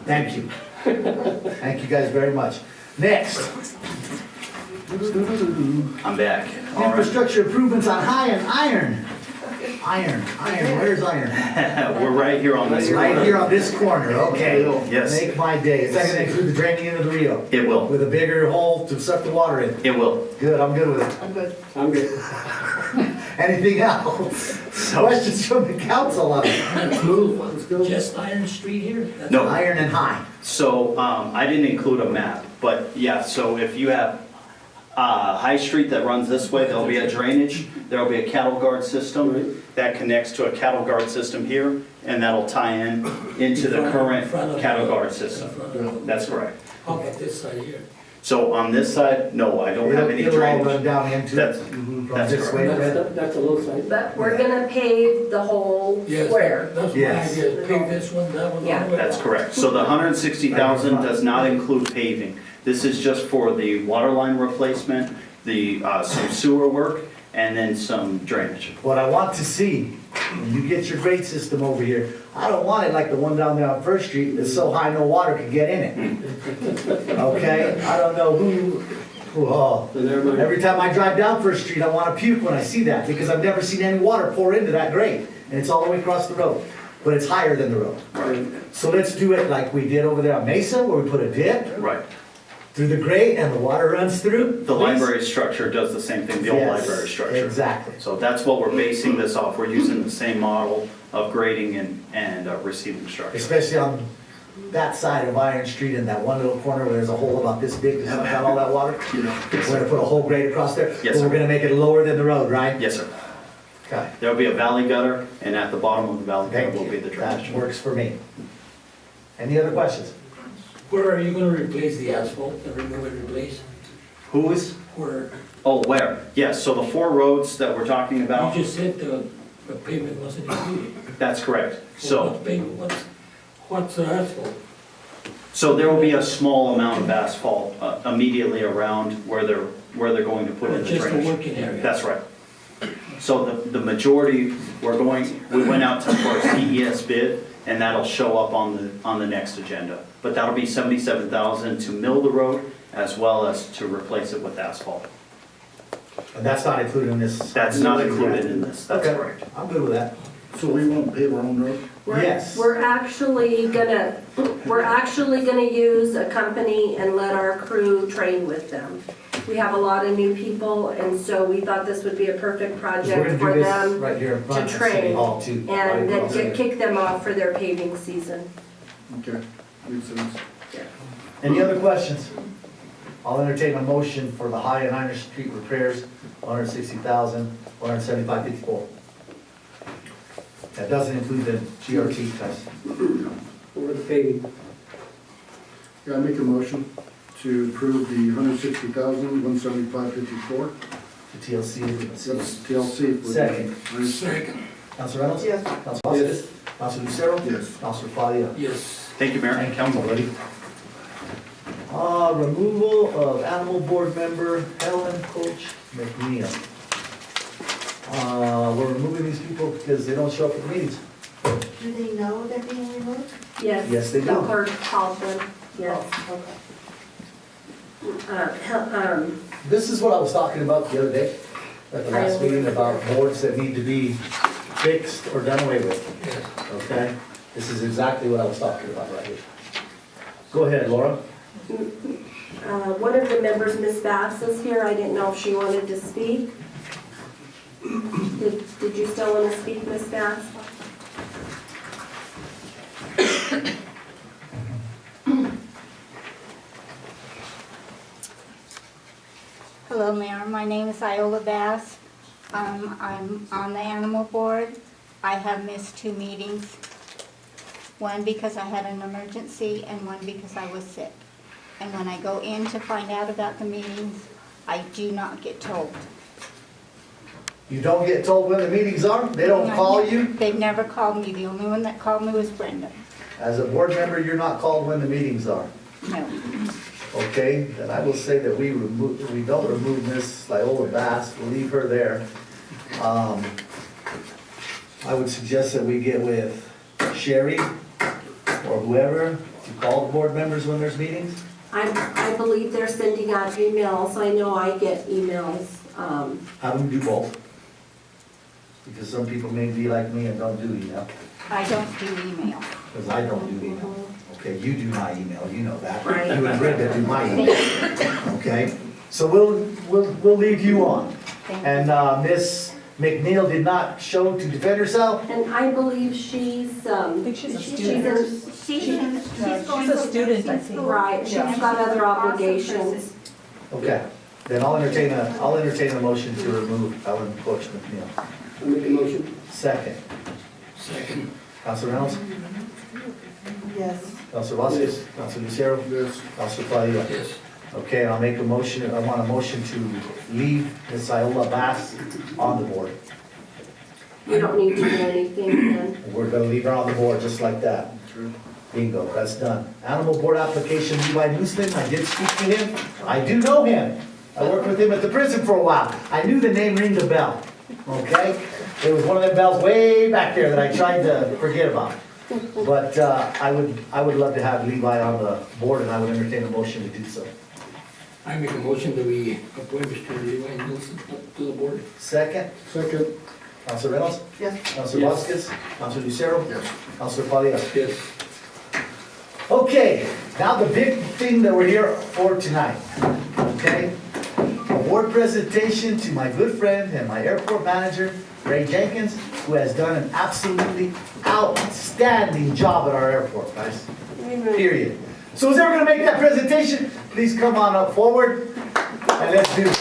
Thank you. Thank you guys very much. Next, I'm back. All right. infrastructure improvements on High and Iron. Iron, where's Iron? We're right here on this. Right here on this corner, okay. Yes. Make my day. Is that gonna include the draining into the Rio? It will. With a bigger hole to suck the water in? It will. Good, I'm good with it. I'm good. I'm good. Anything else? So- Questions from the council on it? Let's move, let's go. Just Iron Street here? That's No. Iron and High. So, I didn't include a map, but yeah, so if you have, High Street that runs this way, there'll be a drainage, there'll be a cattle guard system that connects to a cattle guard system here, and that'll tie in into the current cattle guard system. That's correct. How about this side here? So on this side, no, I don't have any It'll all run drainage. down into it. That's, From that's this way, correct. Fred? That's a low side. But we're gonna pave the whole Yes, square. that's my Yes. idea, pay this one, that one, Yeah. all the way That's down. correct. So the 160,000 does not include paving. This is just for the water line replacement, some sewer work, and then some drainage. What I want to see, when you get your grade system over here, I don't want it like the one down there on First Street that's so high no water can get in it. Okay? I don't know oh. So never mind. Every time I drive down First Street, I want to puke when I see that, because I've never seen any water pour into that grade, and it's all the way across the road, but it's higher than the road. So let's do it like we did over there on Mesa, where we put a dip Right. through the grate and the water runs through. The please. library structure does the same thing, the old Yes, library structure. Exactly. So that's what we're basing this off. We're using the same model of grading and receiving structure. Especially on that side of Iron Street in that one little corner where there's a hole about this big to suck out all that water. We're gonna put a whole grate across there. Yes, But sir. we're gonna make it lower than the road, right? Yes, sir. Okay. There'll be a valley gutter, and at the bottom of the valley gutter Thank will be you. the drainage. That works for me. Any other questions? Where are you gonna replace the asphalt and remove and replace? Who is? Where, Oh, where? Yes, so the 4 roads that we're talking about, you just said the pavement wasn't included. that's correct. So So, what's pavement, what's the asphalt? so there will be a small amount of asphalt immediately around where they're going to put in the Just a drainage. working area? That's right. So the majority, we went out to for a CES bid, and that'll show up on the next agenda. But that'll be 77,000 to mill the road, as well as to replace it with asphalt. And that's not included in this? That's not included in this, that's Okay. correct. I'm good with that. So we won't pave our own road? Yes. We're actually gonna use a company and let our crew train with them. We have a lot of new people, and so we thought this would be a perfect We're project gonna for do this them right here in front to of City train Hall too. and then Right across kick them off for their paving season. Okay, makes sense. there. Any other questions? I'll entertain a motion for the High and Iron Street repairs, 160,000, 175.54. That doesn't include the GRT test. Over the paving. Yeah, I make a motion to approve the 160,175.54. The TLC. That's TLC. for the- Second. Second. Councilor Reynolds? Yes. Councilor Vasquez? Councilor Lucero? Yes. Councilor Fabia? Yes. Thank you, Mayor. And council, ready? Removal of animal board member Helen Coach McNeil. We're removing these people because they don't show up at the meetings. Do they know they're being removed? Yes. Yes, they do. The clerk called them, yes. Okay. This is what I was talking about the other day, at the last meeting, about boards that need to be fixed or done away with, okay? This is exactly what I was talking about right here. Go ahead, Laura. One of the members, Miss Bass, is here. I didn't know if she wanted to speak. Did you still want to speak, Miss Bass? Hello, Mayor. My name is Iola Bass. I'm on the animal board. I have missed 2 meetings. One because I had an emergency and one because I was sick. And when I go in to find out about the meetings, I do not get told. You don't get told when the meetings are? They don't call you? They've never called me. The only one that called me was Brenda. As a board member, you're not called when the meetings are? No. Okay, then I will say that we don't remove Miss Loyola Bass, we'll leave her there. I would suggest that we get with Sherry or whoever to call the board members when there's meetings. I believe they're sending out emails. I know I get emails. Have them do both. Because some people may be like me and don't do email, I don't do email. because I don't do email. Okay, you do my email, you know that. Right. You and Brenda do my email. Okay, so we'll leave you on. And Miss McNeil did not show to defend herself? And I believe she's going a student, I think. Right, she's got other obligations. Okay, then I'll entertain a motion to remove Ellen Coach McNeil. I'll make a motion. Second. Second. Councilor Reynolds? Yes. Councilor Vasquez? Councilor Lucero? Yes. Councilor Padilla? Yes. Okay, I'll make a motion, I want a motion to leave Ms. Iola Bass on the board. You don't need to do anything then. We're gonna leave her on the board just like that. Bingo, that's done. Animal board application, Levi Newsman, I did speak to him. I do know him. I worked with him at the prison for a while. I knew the name ringed a bell, okay? It was one of them bells way back there that I tried to forget about. But I would love to have Levi on the board, and I would entertain a motion to do so. I make a motion that we appoint Mr. Levi Nielsen to the board. Second, Second. Councilor Reynolds? Yes. Councilor Vasquez? Councilor Lucero? Yes. Councilor Padilla? Yes. Okay, now the big thing that we're here for tonight, okay? Award presentation to my good friend and my airport manager, Ray Jenkins, who has done an absolutely outstanding job at our airport, guys. Period. So who's ever gonna make that presentation, please come on up forward and let's do this.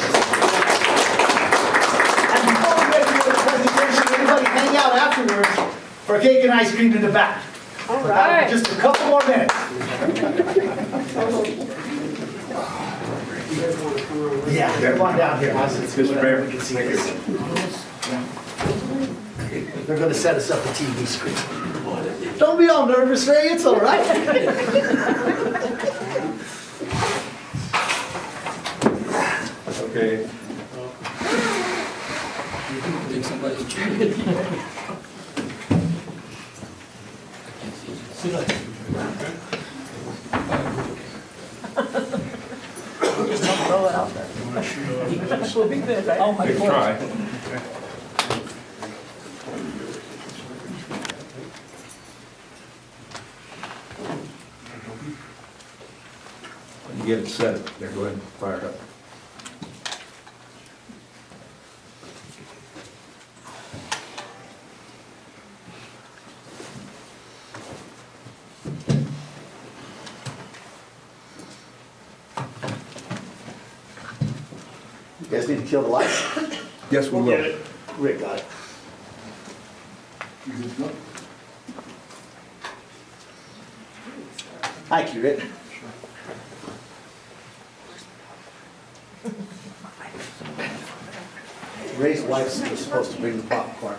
And before we get to the presentation, everybody hang out afterwards for cake and ice cream in the back. All right. Just a couple more minutes. Yeah, everyone down here. Mr. Mayor, we can see this. They're gonna set us up a TV screen. Don't be all nervous, Ray, it's all right. Okay. Think somebody change. Throw it out there. This will be good, right? Oh, my Good God. try. When you get it set, there, go ahead and fire it up. You guys need to kill the lights? Yes, we We'll will. get it. Rick got it. Thank you, Rick. Ray's wife was supposed to bring the popcorn,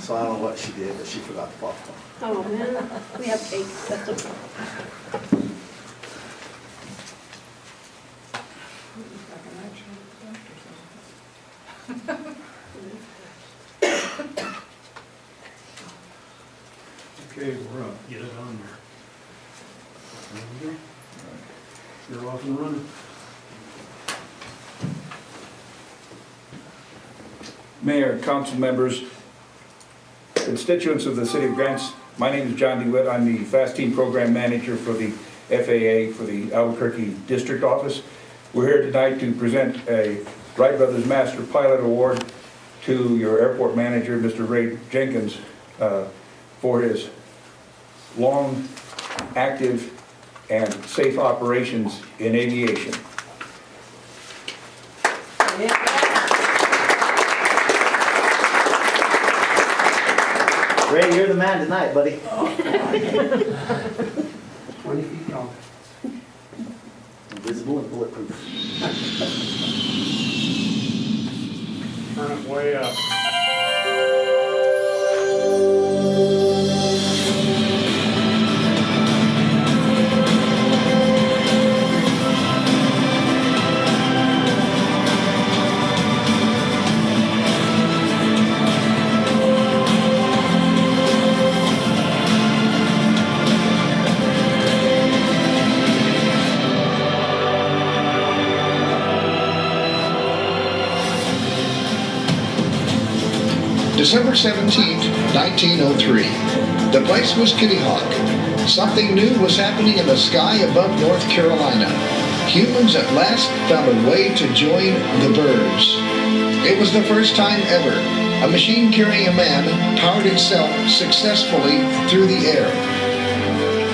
so I don't know what she did, but she forgot the popcorn. Oh, man, we have cake, that's okay. Okay, we're up. Get it on there. There we go. You're off and running. Mayor, council members, constituents of the city of Grants, my name is John DeWitt. I'm the Fast Team Program Manager for the FAA for the Albuquerque District Office. We're here tonight to present a Wright Brothers Master Pilot Award to your airport manager, Mr. Ray Jenkins, for his long, active, and safe operations in aviation. Ray, you're the man tonight, buddy. 20 feet tall. Invisible and bulletproof. Turn it way up. December 17th, 1903. The place was Kitty Hawk. Something new was happening in the sky above North Carolina. Humans at last found a way to join the birds. It was the first time ever a machine carrying a man powered itself successfully through the air.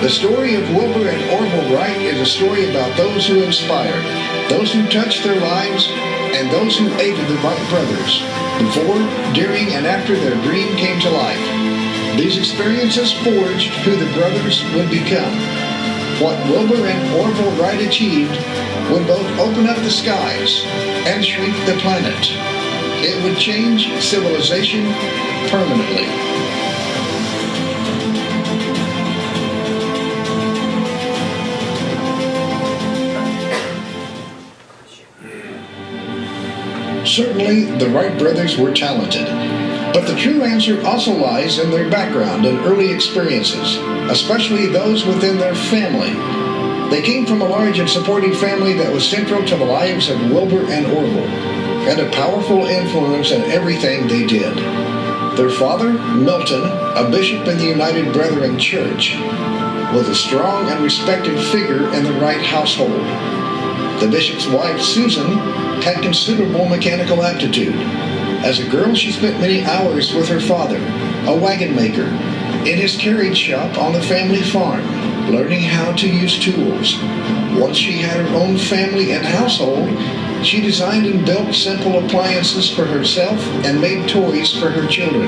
The story of Wilbur and Orville Wright is a story about those who inspired, those who touched their lives, and those who aided the Wright brothers before, during, and after their dream came to life. These experiences forged who the brothers would become. What Wilbur and Orville Wright achieved would both open up the skies and shrink the planet. It would change civilization permanently. Certainly, the Wright brothers were talented, but the true answer also lies in their background and early experiences, especially those within their family. They came from a large and supporting family that was central to the lives of Wilbur and Orville, and a powerful influence in everything they did. Their father, Milton, a bishop in the United Brethren Church, was a strong and respected figure in the Wright household. The bishop's wife, Susan, had considerable mechanical aptitude. As a girl, she spent many hours with her father, a wagon maker, in his carriage shop on the family farm, learning how to use tools. Once she had her own family and household, she designed and built simple appliances for herself and made toys for her children.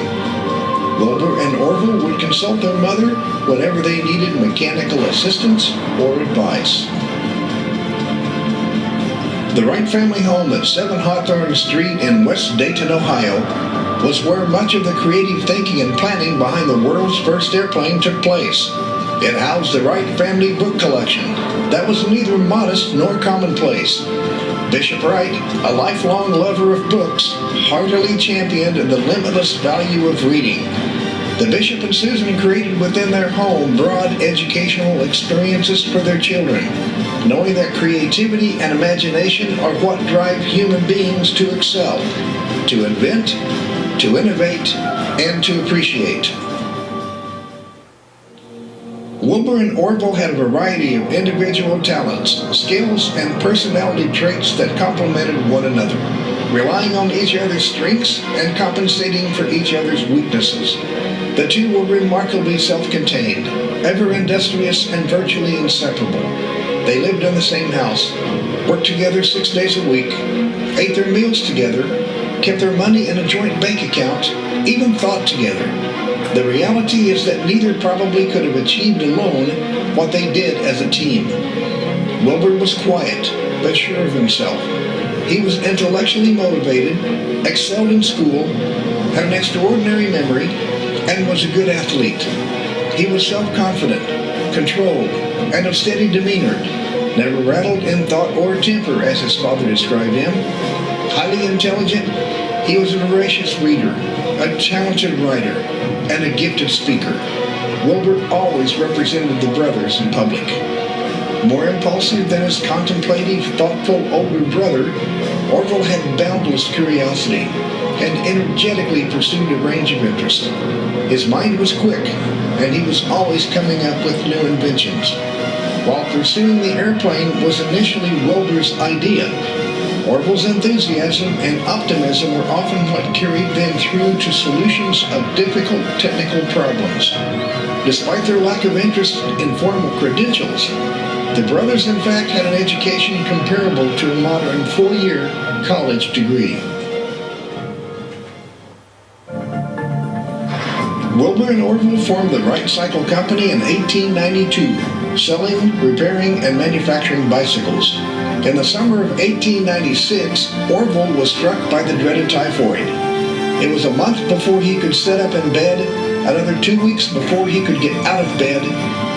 Wilbur and Orville would consult their mother whenever they needed mechanical assistance or advice. The Wright family home at 7 Hawthorne Street in West Dayton, Ohio, was where much of the creative thinking and planning behind the world's first airplane took place. It housed the Wright family book collection that was neither modest nor commonplace. Bishop Wright, a lifelong lover of books, heartily championed the limitless value of reading. The bishop and Susan created within their home broad educational experiences for their children, knowing that creativity and imagination are what drive human beings to excel, to invent, to innovate, and to appreciate. Wilbur and Orville had a variety of individual talents, skills, and personality traits that complemented one another, relying on each other's strengths and compensating for each other's weaknesses. The two were remarkably self-contained, ever industrious, and virtually inseparable. They lived in the same house, worked together 6 days a week, ate their meals together, kept their money in a joint bank account, even thought together. The reality is that neither probably could have achieved alone what they did as a team. Wilbur was quiet, but sure of himself. He was intellectually motivated, excelled in school, had an extraordinary memory, and was a good athlete. He was self-confident, controlled, and of steady demeanor, never rattled in thought or temper, as his father described him. Highly intelligent, he was a voracious reader, a talented writer, and a gifted speaker. Wilbur always represented the brothers in public. More impulsive than his contemplative, thoughtful older brother, Orville had boundless curiosity and energetically pursued a range of interests. His mind was quick, and he was always coming up with new inventions. While pursuing the airplane was initially Wilbur's idea, Orville's enthusiasm and optimism were often what carried them through to solutions of difficult technical problems. Despite their lack of interest in formal credentials, the brothers in fact had an education comparable to a modern 4-year college degree. Wilbur and Orville formed the Wright Cycle Company in 1892, selling, repairing, and manufacturing bicycles. In the summer of 1896, Orville was struck by the dreaded typhoid. It was a month before he could sit up in bed, another 2 weeks before he could get out of bed,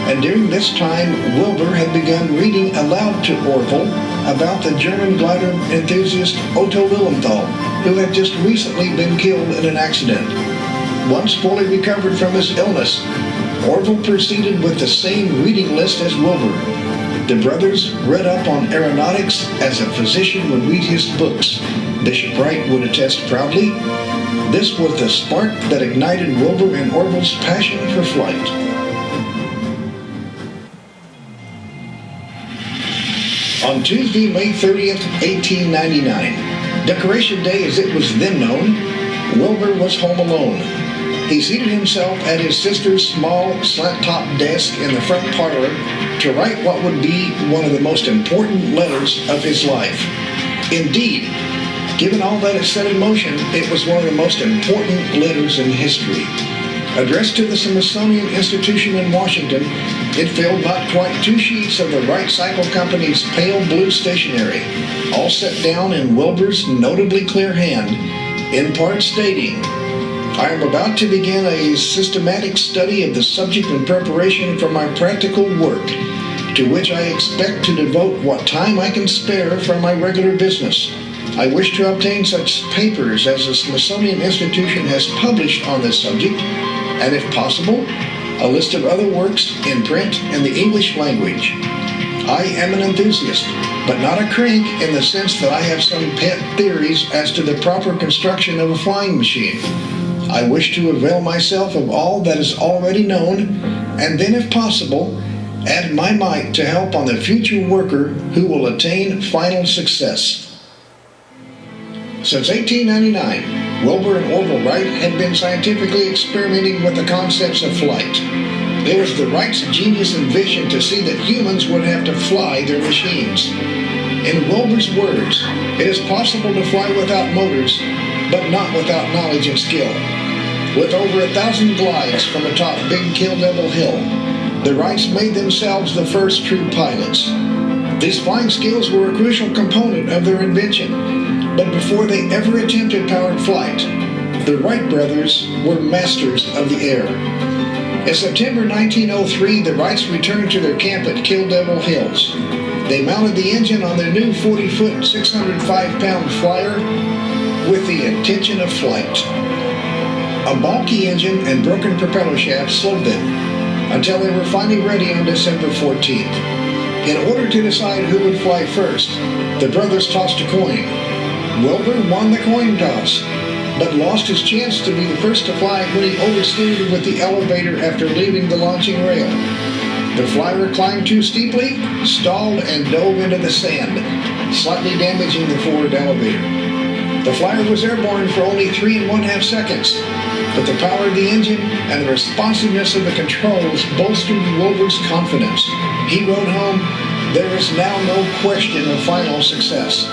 and during this time, Wilbur had begun reading aloud to Orville about the German glider enthusiast Otto Lilienthal, who had just recently been killed in an accident. Once fully recovered from his illness, Orville proceeded with the same reading list as Wilbur. The brothers read up on aeronautics as a physician would read his books. Bishop Wright would attest proudly, this was the spark that ignited Wilbur and Orville's passion for flight. On Tuesday, May 30th, 1899, Decoration Day as it was then known, Wilbur was home alone. He seated himself at his sister's small, slant-top desk in the front parlor to write what would be one of the most important letters of his life. Indeed, given all that it set in motion, it was one of the most important letters in history. Addressed to the Smithsonian Institution in Washington, it filled not quite 2 sheets of the Wright Cycle Company's pale blue stationery, all set down in Wilbur's notably clear hand, in part stating, I am about to begin a systematic study of the subject in preparation for my practical work, to which I expect to devote what time I can spare from my regular business. I wish to obtain such papers as the Smithsonian Institution has published on this subject, and if possible, a list of other works in print in the English language. I am an enthusiast, but not a crank in the sense that I have some pet theories as to the proper construction of a flying machine. I wish to avail myself of all that is already known, and then, if possible, add my mite to help on the future worker who will attain final success. Since 1899, Wilbur and Orville Wright had been scientifically experimenting with the concepts of flight. It was the Wrights' genius and vision to see that humans would have to fly their machines. In Wilbur's words, it is possible to fly without motors, but not without knowledge and skill. With over 1,000 glides from atop Big Kill Devil Hill, the Wrights made themselves the first true pilots. These flying skills were a crucial component of their invention, but before they ever attempted powered flight, the Wright brothers were masters of the air. In September 1903, the Wrights returned to their camp at Kill Devil Hills. They mounted the engine on their new 40-foot, 605-pound flyer with the intention of flight. A bulky engine and broken propeller shaft slowed them until they were finally ready on December 14th. In order to decide who would fly first, the brothers tossed a coin. Wilbur won the coin toss, but lost his chance to be the first to fly when he oversteered with the elevator after leaving the launching rail. The flyer climbed too steeply, stalled, and dove into the sand, slightly damaging the forward elevator. The flyer was airborne for only 3½ seconds, but the power of the engine and the responsiveness of the controls bolstered Wilbur's confidence. He wrote home, "There is now no question of final success."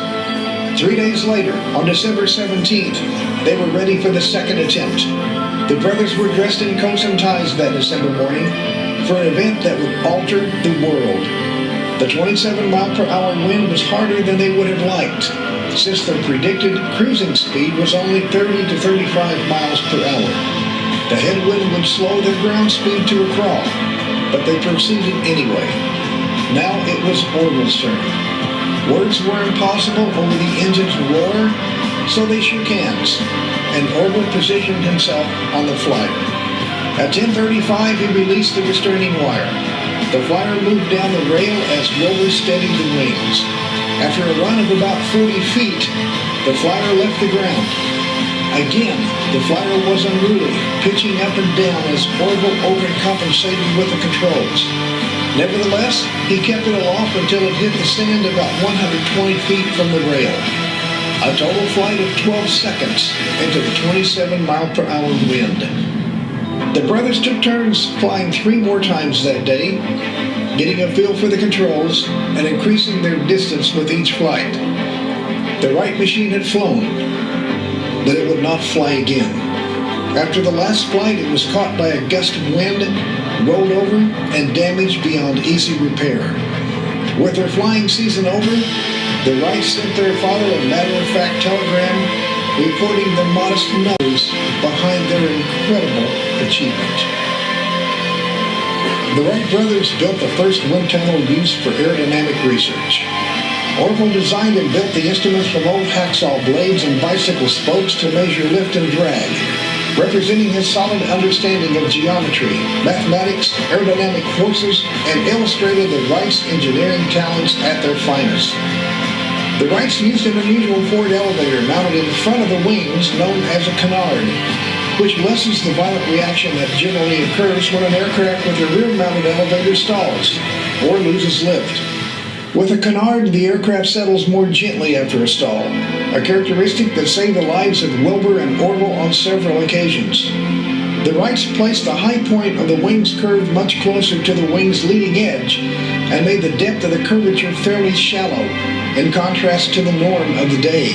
3 days later, on December 17th, they were ready for the second attempt. The brothers were dressed in coats and ties that December morning for an event that would alter the world. The 27-mile-per-hour wind was harder than they would have liked, since their predicted cruising speed was only 30 to 35 miles per hour. The headwind would slow their ground speed to a crawl, but they proceeded anyway. Now it was Orville's turn. Words were impossible over the engine's roar, so they shook hands, and Orville positioned himself on the flyer. At 10:35, he released the restraining wire. The flyer moved down the rail as Wilbur steadied the wings. After a run of about 40 feet, the flyer left the ground. Again, the flyer was unruly, pitching up and down as Orville overcompensated with the controls. Nevertheless, he kept it aloft until it hit the sand about 120 feet from the rail. A total flight of 12 seconds into the 27-mile-per-hour wind. The brothers took turns flying 3 more times that day, getting a feel for the controls and increasing their distance with each flight. The Wright machine had flown, but it would not fly again. After the last flight, it was caught by a gust of wind, rolled over, and damaged beyond easy repair. With their flying season over, the Wrights sent their father a matter-of-fact telegram reporting the modest numbers behind their incredible achievement. The Wright brothers built the first wind tunnel used for aerodynamic research. Orville designed and built the instruments from old hacksaw blades and bicycle spokes to measure lift and drag, representing his solid understanding of geometry, mathematics, aerodynamic forces, and illustrated the Wrights' engineering talents at their finest. The Wrights used an unusual Ford elevator mounted in front of the wings known as a canard, which lessens the violent reaction that generally occurs when an aircraft with a rear-mounted elevator stalls or loses lift. With a canard, the aircraft settles more gently after a stall, a characteristic that saved the lives of Wilbur and Orville on several occasions. The Wrights placed the high point of the wing's curve much closer to the wing's leading edge and made the depth of the curvature fairly shallow, in contrast to the norm of the day.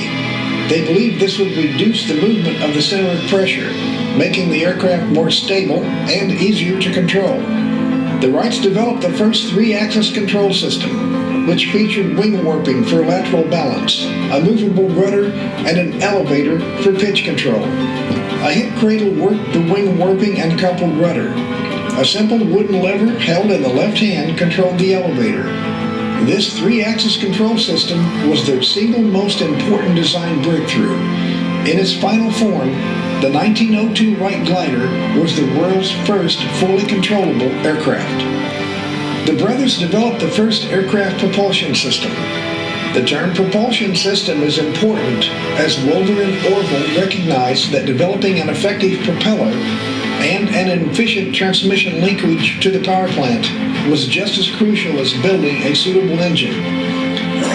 They believed this would reduce the movement of the center of pressure, making the aircraft more stable and easier to control. The Wrights developed the first 3-axis control system, which featured wing warping for lateral balance, a movable rudder, and an elevator for pitch control. A hip cradle worked the wing warping and coupled rudder. A simple wooden lever held in the left hand controlled the elevator. This 3-axis control system was their single most important design breakthrough. In its final form, the 1902 Wright glider was the world's first fully controllable aircraft. The brothers developed the first aircraft propulsion system. The term propulsion system is important as Wilbur and Orville recognized that developing an effective propeller and an efficient transmission linkage to the power plant was just as crucial as building a suitable engine.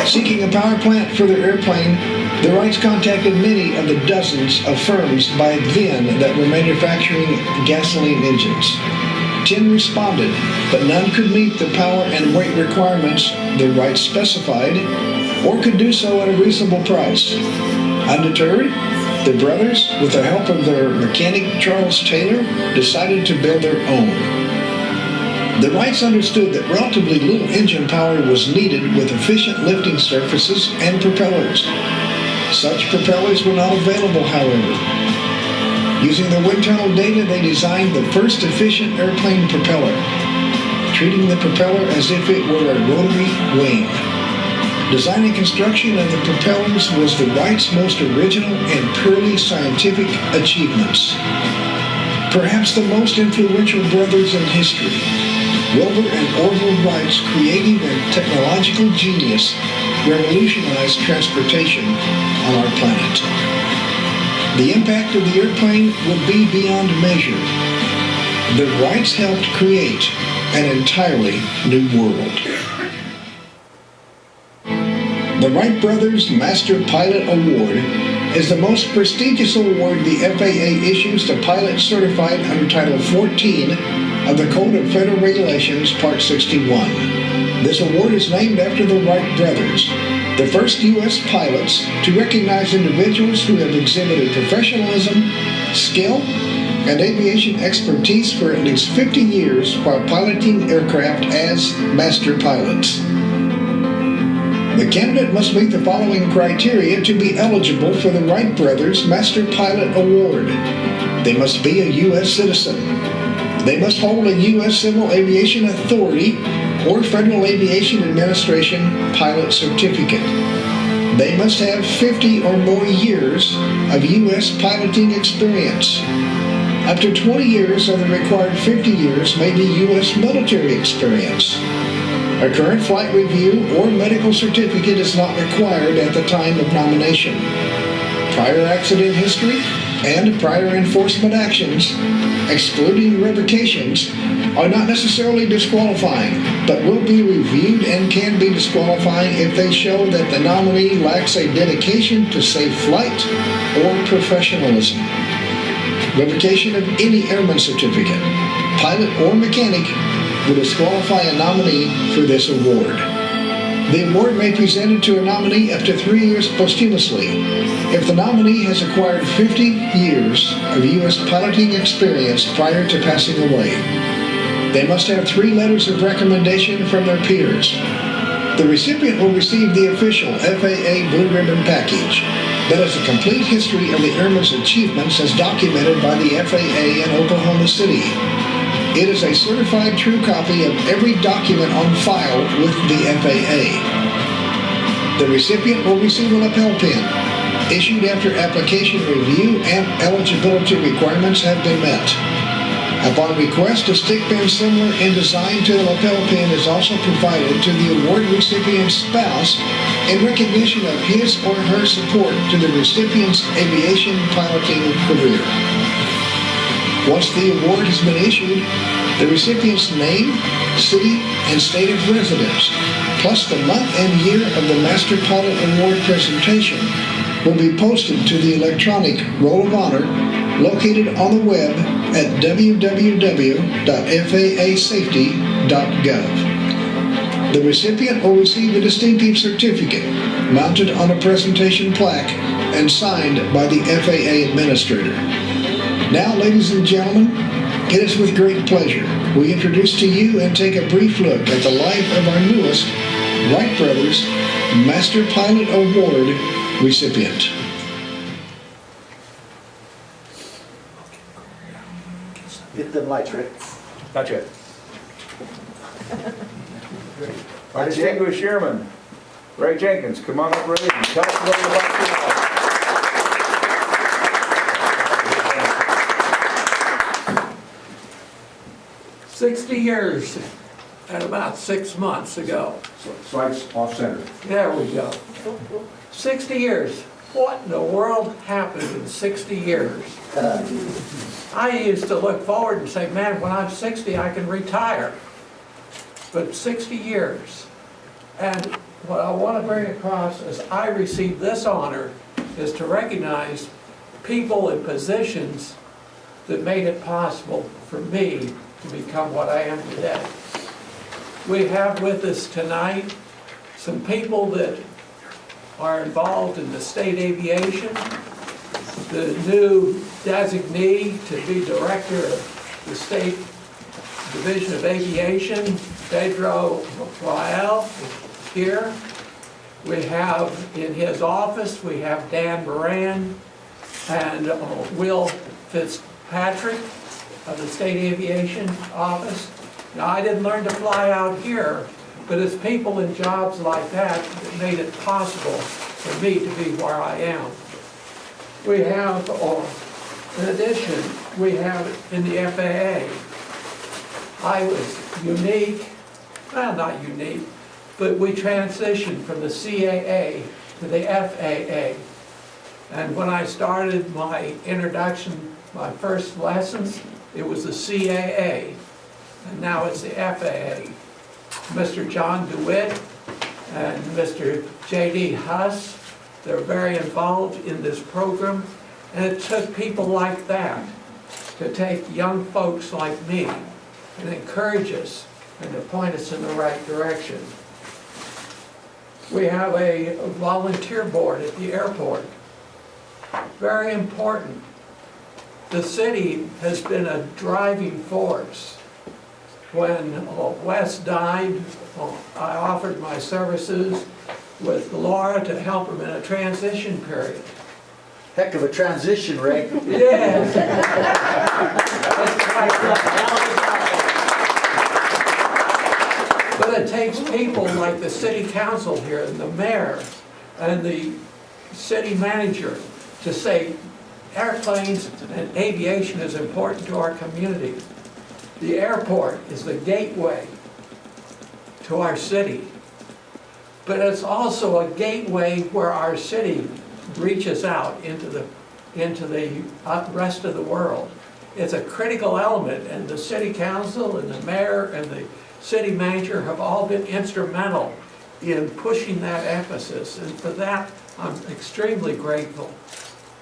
Seeking a power plant for their airplane, the Wrights contacted many of the dozens of firms by then that were manufacturing gasoline engines. 10 responded, but none could meet the power and weight requirements the Wrights specified or could do so at a reasonable price. Undeterred, the brothers, with the help of their mechanic Charles Taylor, decided to build their own. The Wrights understood that relatively little engine power was needed with efficient lifting surfaces and propellers. Such propellers were not available, however. Using the wind tunnel data, they designed the first efficient airplane propeller, treating the propeller as if it were a rotary wing. Design and construction of the propellers was the Wrights' most original and purely scientific achievements. Perhaps the most influential brothers in history, Wilbur and Orville Wright's creative and technological genius revolutionized transportation on our planet. The impact of the airplane would be beyond measure. The Wrights helped create an entirely new world. The Wright Brothers Master Pilot Award is the most prestigious award the FAA issues to pilots certified under Title 14 of the Code of Federal Regulations, Part 61. This award is named after the Wright brothers, the first U.S. pilots to recognize individuals who have exhibited professionalism, skill, and aviation expertise for at least 50 years while piloting aircraft as master pilots. The candidate must meet the following criteria to be eligible for the Wright Brothers Master Pilot Award. They must be a U.S. citizen. They must hold a U.S. Civil Aviation Authority or Federal Aviation Administration pilot certificate. They must have 50 or more years of U.S. piloting experience. Up to 20 years of the required 50 years may be U.S. military experience. A current flight review or medical certificate is not required at the time of nomination. Prior accident history and prior enforcement actions, excluding revocations, are not necessarily disqualifying, but will be reviewed and can be disqualifying if they show that the nominee lacks a dedication to safe flight or professionalism. Revocation of any airman certificate, pilot or mechanic, will disqualify a nominee for this award. The award may be presented to a nominee up to 3 years posthumously if the nominee has acquired 50 years of U.S. piloting experience prior to passing away. They must have 3 letters of recommendation from their peers. The recipient will receive the official FAA Blue Ribbon package that is a complete history of the airman's achievements as documented by the FAA in Oklahoma City. It is a certified true copy of every document on file with the FAA. The recipient will receive a lapel pin, issued after application review and eligibility requirements have been met. Upon request, a stick pin similar in design to the lapel pin is also provided to the award recipient's spouse in recognition of his or her support to the recipient's aviation piloting career. Once the award has been issued, the recipient's name, city, and state of residence, plus the month and year of the Master Pilot Award presentation, will be posted to the electronic Roll of Honor located on the web at www.faasafety.gov. The recipient will receive a distinctive certificate mounted on a presentation plaque and signed by the FAA administrator. Now, ladies and gentlemen, it is with great pleasure we introduce to you and take a brief look at the life of our newest Wright Brothers Master Pilot Award recipient. Hit them lights, Rick. Not yet. Our distinguished airman, Ray Jenkins, come on up, Ray, and tell us a little about your life. 60 years and about 6 months ago. Slides off center. There we go. 60 years. What in the world happened in 60 years? I used to look forward and say, man, when I'm 60, I can retire. But 60 years. And what I want to bring across as I received this honor is to recognize people in positions that made it possible for me to become what I am today. We have with us tonight some people that are involved in the state aviation, the new designee to be director of the State Division of Aviation, Pedro Rael, is here. We have in his office, we have Dan Moran and Will Fitzpatrick of the State Aviation Office. Now, I didn't learn to fly out here, but it's people in jobs like that that made it possible for me to be where I am. We have, in addition, we have in the FAA, I was unique, well, not unique, but we transitioned from the CAA to the FAA. And when I started my introduction, my first lessons, it was the CAA, and now it's the FAA. Mr. John DeWitt and Mr. J.D. Huss, they're very involved in this program, and it took people like that to take young folks like me and encourage us and to point us in the right direction. We have a volunteer board at the airport. Very important. The city has been a driving force. When Wes died, I offered my services with Laura to help him in a transition period. Heck of a transition, Ray. Yes. But it takes people like the city council here and the mayor and the city manager to say airplanes and aviation is important to our community. The airport is the gateway to our city, but it's also a gateway where our city reaches out into the rest of the world. It's a critical element, and the city council and the mayor and the city manager have all been instrumental in pushing that emphasis, and for that I'm extremely grateful.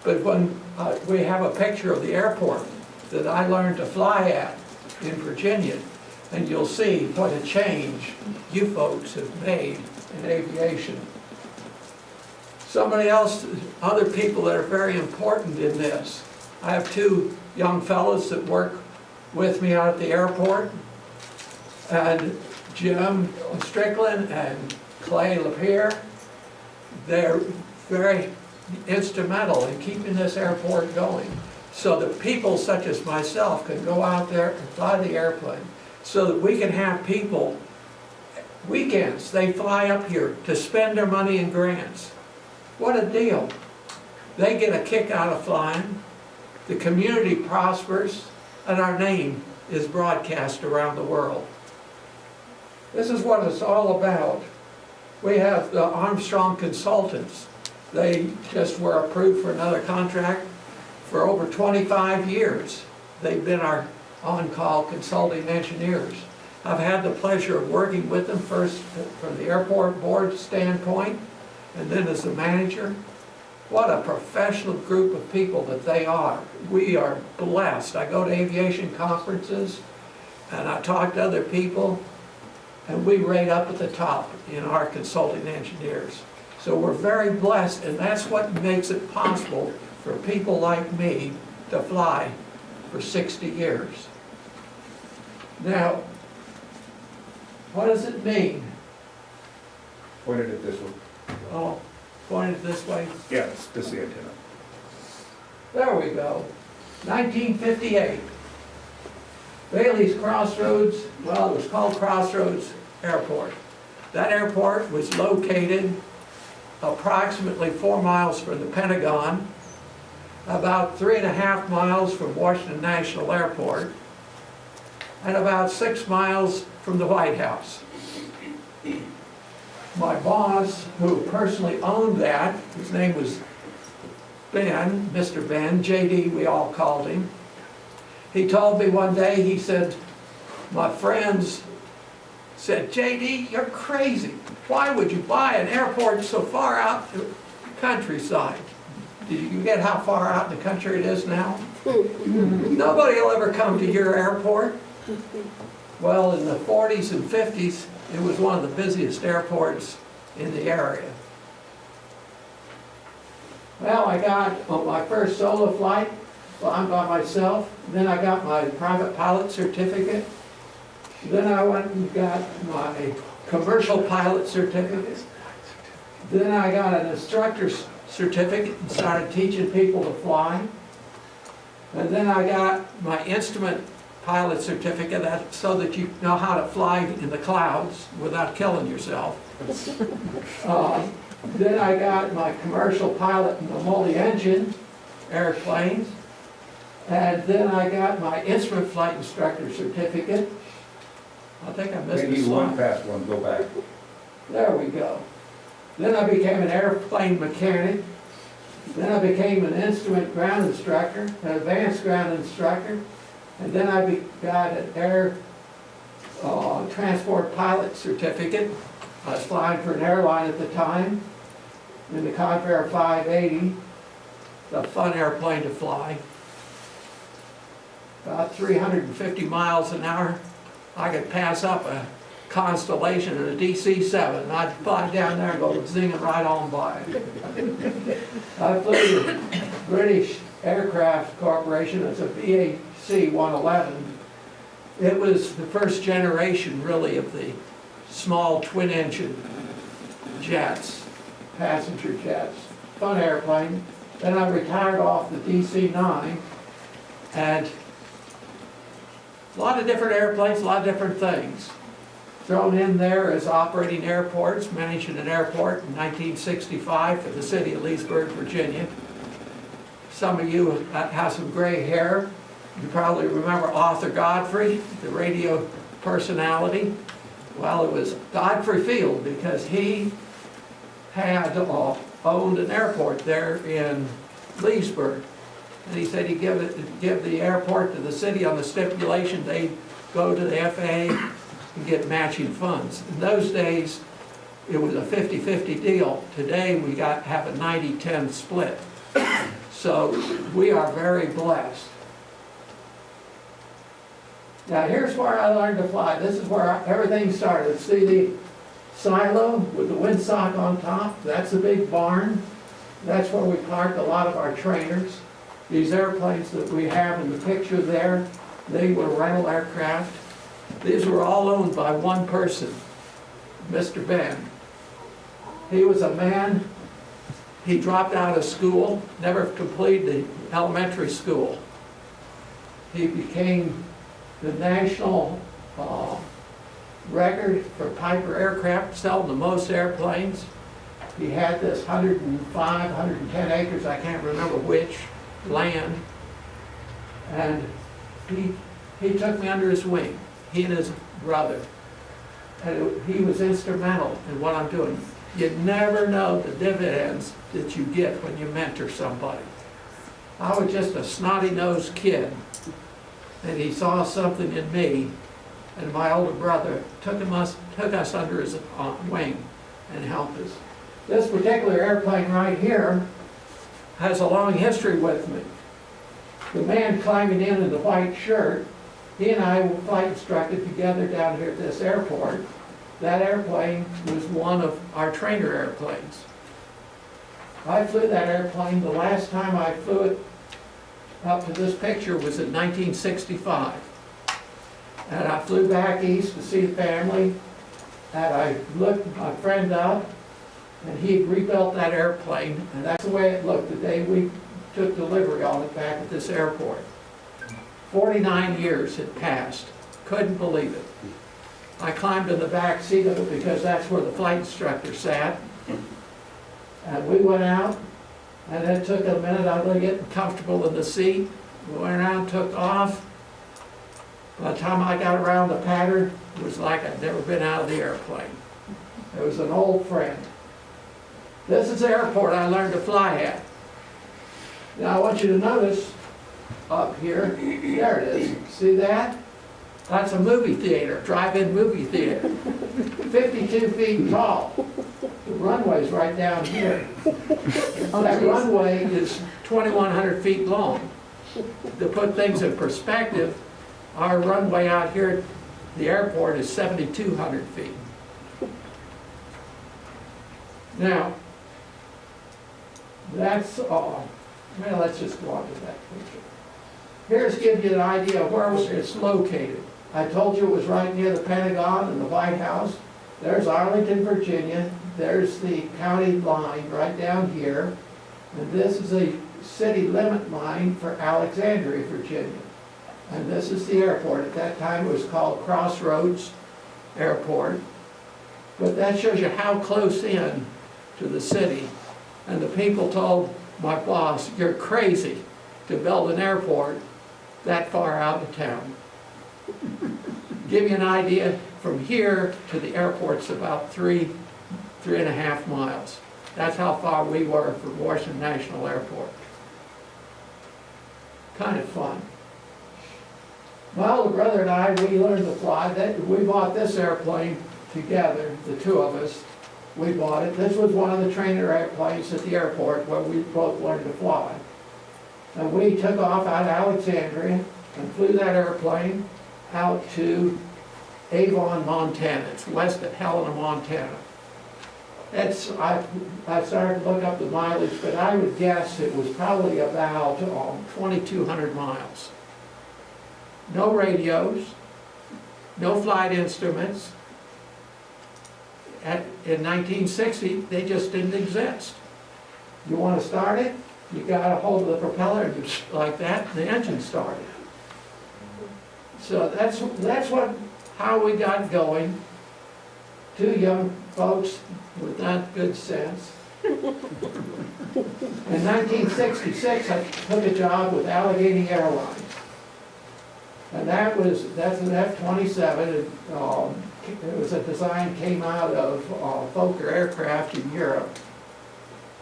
But when we have a picture of the airport that I learned to fly at in Virginia, and you'll see what a change you folks have made in aviation. Somebody else, other people that are very important in this. I have two young fellows that work with me out at the airport, and Jim Strickland and Clay Lapierre. They're very instrumental in keeping this airport going, so that people such as myself can go out there and fly the airplane, so that we can have people, weekends, they fly up here to spend their money in grants. What a deal. They get a kick out of flying, the community prospers, and our name is broadcast around the world. This is what it's all about. We have the Armstrong Consultants. They just were approved for another contract for over 25 years. They've been our on-call consulting engineers. I've had the pleasure of working with them first from the airport board standpoint, and then as the manager. What a professional group of people that they are. We are blessed. I go to aviation conferences and I talk to other people, and we rate up at the top in our consulting engineers. So we're very blessed, and that's what makes it possible for people like me to fly for 60 years. Now, what does it mean? Pointed it this way. Oh, pointed this way? Yeah, this is the antenna. There we go. 1958. Bailey's Crossroads, well, it was called Crossroads Airport. That airport was located approximately 4 miles from the Pentagon, about 3.5 miles from Washington National Airport, and about 6 miles from the White House. My boss, who personally owned that, his name was Ben, Mr. Ben, JD we all called him. He told me one day, he said, my friends said, JD, you're crazy. Why would you buy an airport so far out the countryside? Did you get how far out in the country it is now? Nobody will ever come to your airport. Well, in the 40s and 50s, it was one of the busiest airports in the area. Well, I got on my first solo flight, flying by myself. Then I got my private pilot certificate. Then I went and got my commercial pilot certificate. Then I got an instructor's certificate and started teaching people to fly. And then I got my instrument pilot certificate so that you know how to fly in the clouds without killing yourself. Then I got my commercial pilot in the multi-engine airplanes. And then I got my instrument flight instructor certificate. I think I missed a Maybe slide. one past one, go back. There we go. Then I became an airplane mechanic. Then I became an instrument ground instructor, an advanced ground instructor. And then I got an air transport pilot certificate. I was flying for an airline at the time, in the Convair 580, a fun airplane to fly. About 350 miles an hour. I could pass up a Constellation and a DC-7, and I'd fly down there and go zinging right on by. I flew the British Aircraft Corporation as a BAC 111. It was the first generation, really, of the small twin-engine jets, passenger jets. Fun airplane. Then I retired off the DC-9, and a lot of different airplanes, a lot of different things. Thrown in there as operating airports, managing an airport in 1965 for the city of Leesburg, Virginia. Some of you have some gray hair. You probably remember Arthur Godfrey, the radio personality. Well, it was Godfrey Field because he had owned an airport there in Leesburg. And he said he'd give the airport to the city on the stipulation they'd go to the FAA and get matching funds. In those days, it was a 50-50 deal. Today, we have a 90-10 split. So we are very blessed. Now here's where I learned to fly. This is where everything started. See the silo with the windsock on top. That's a big barn. That's where we park a lot of our trainers. These airplanes that we have in the picture there, they were rental aircraft. These were all owned by one person, Mr. Ben. He was a man, he dropped out of school, never completed the elementary school. He became the national record for Piper Aircraft, selling the most airplanes. He had this 105, 110 acres, I can't remember which, land. And he took me under his wing, he and his brother. And he was instrumental in what I'm doing. You never know the dividends that you get when you mentor somebody. I was just a snotty-nosed kid, and he saw something in me, and my older brother took us under his wing and helped us. This particular airplane right here has a long history with me. The man climbing in the white shirt, he and I were flight instructed together down here at this airport. That airplane was one of our trainer airplanes. I flew that airplane, the last time I flew it up to this picture was in 1965. And I flew back east to see the family, and I looked my friend up, and he had rebuilt that airplane, and that's the way it looked the day we took delivery on it back at this airport. 49 years had passed, couldn't believe it. I climbed in the back seat of it because that's where the flight instructor sat. And we went out, and it took a minute, I was getting comfortable in the seat. We went around, took off. By the time I got around the pattern, it was like I'd never been out of the airplane. It was an old friend. This is the airport I learned to fly at. Now I want you to notice up here, there it is. See that? That's a movie theater, drive-in movie theater. 52 feet tall. The runway's right down here. That runway is 2,100 feet long. To put things in perspective, our runway out here at the airport is 7,200 feet. Now, that's all. Well, let's just go on to that picture. Here's to give you an idea of where it's located. I told you it was right near the Pentagon and the White House. There's Arlington, Virginia. There's the county line right down here. And this is a city limit line for Alexandria, Virginia. And this is the airport. At that time it was called Crossroads Airport. But that shows you how close in to the city. And the people told my boss, you're crazy to build an airport that far out of town. Give you an idea, from here to the airport's about 3.5 miles. That's how far we were from Washington National Airport. Kind of fun. My older brother and I, we learned to fly. We bought this airplane together, the two of us. We bought it. This was one of the trainer airplanes at the airport where we both learned to fly. And we took off out of Alexandria and flew that airplane out to Avon, Montana. It's west of Helena, Montana. I started to look up the mileage, but I would guess it was probably about 2,200 miles. No radios, no flight instruments. In 1960, they just didn't exist. You want to start it? You got a hold of the propeller and just like that, the engine started. So that's how we got going. Two young folks with not good sense. In 1966, I took a job with Allegheny Airlines. And that's an F-27. It was a design came out of Fokker Aircraft in Europe.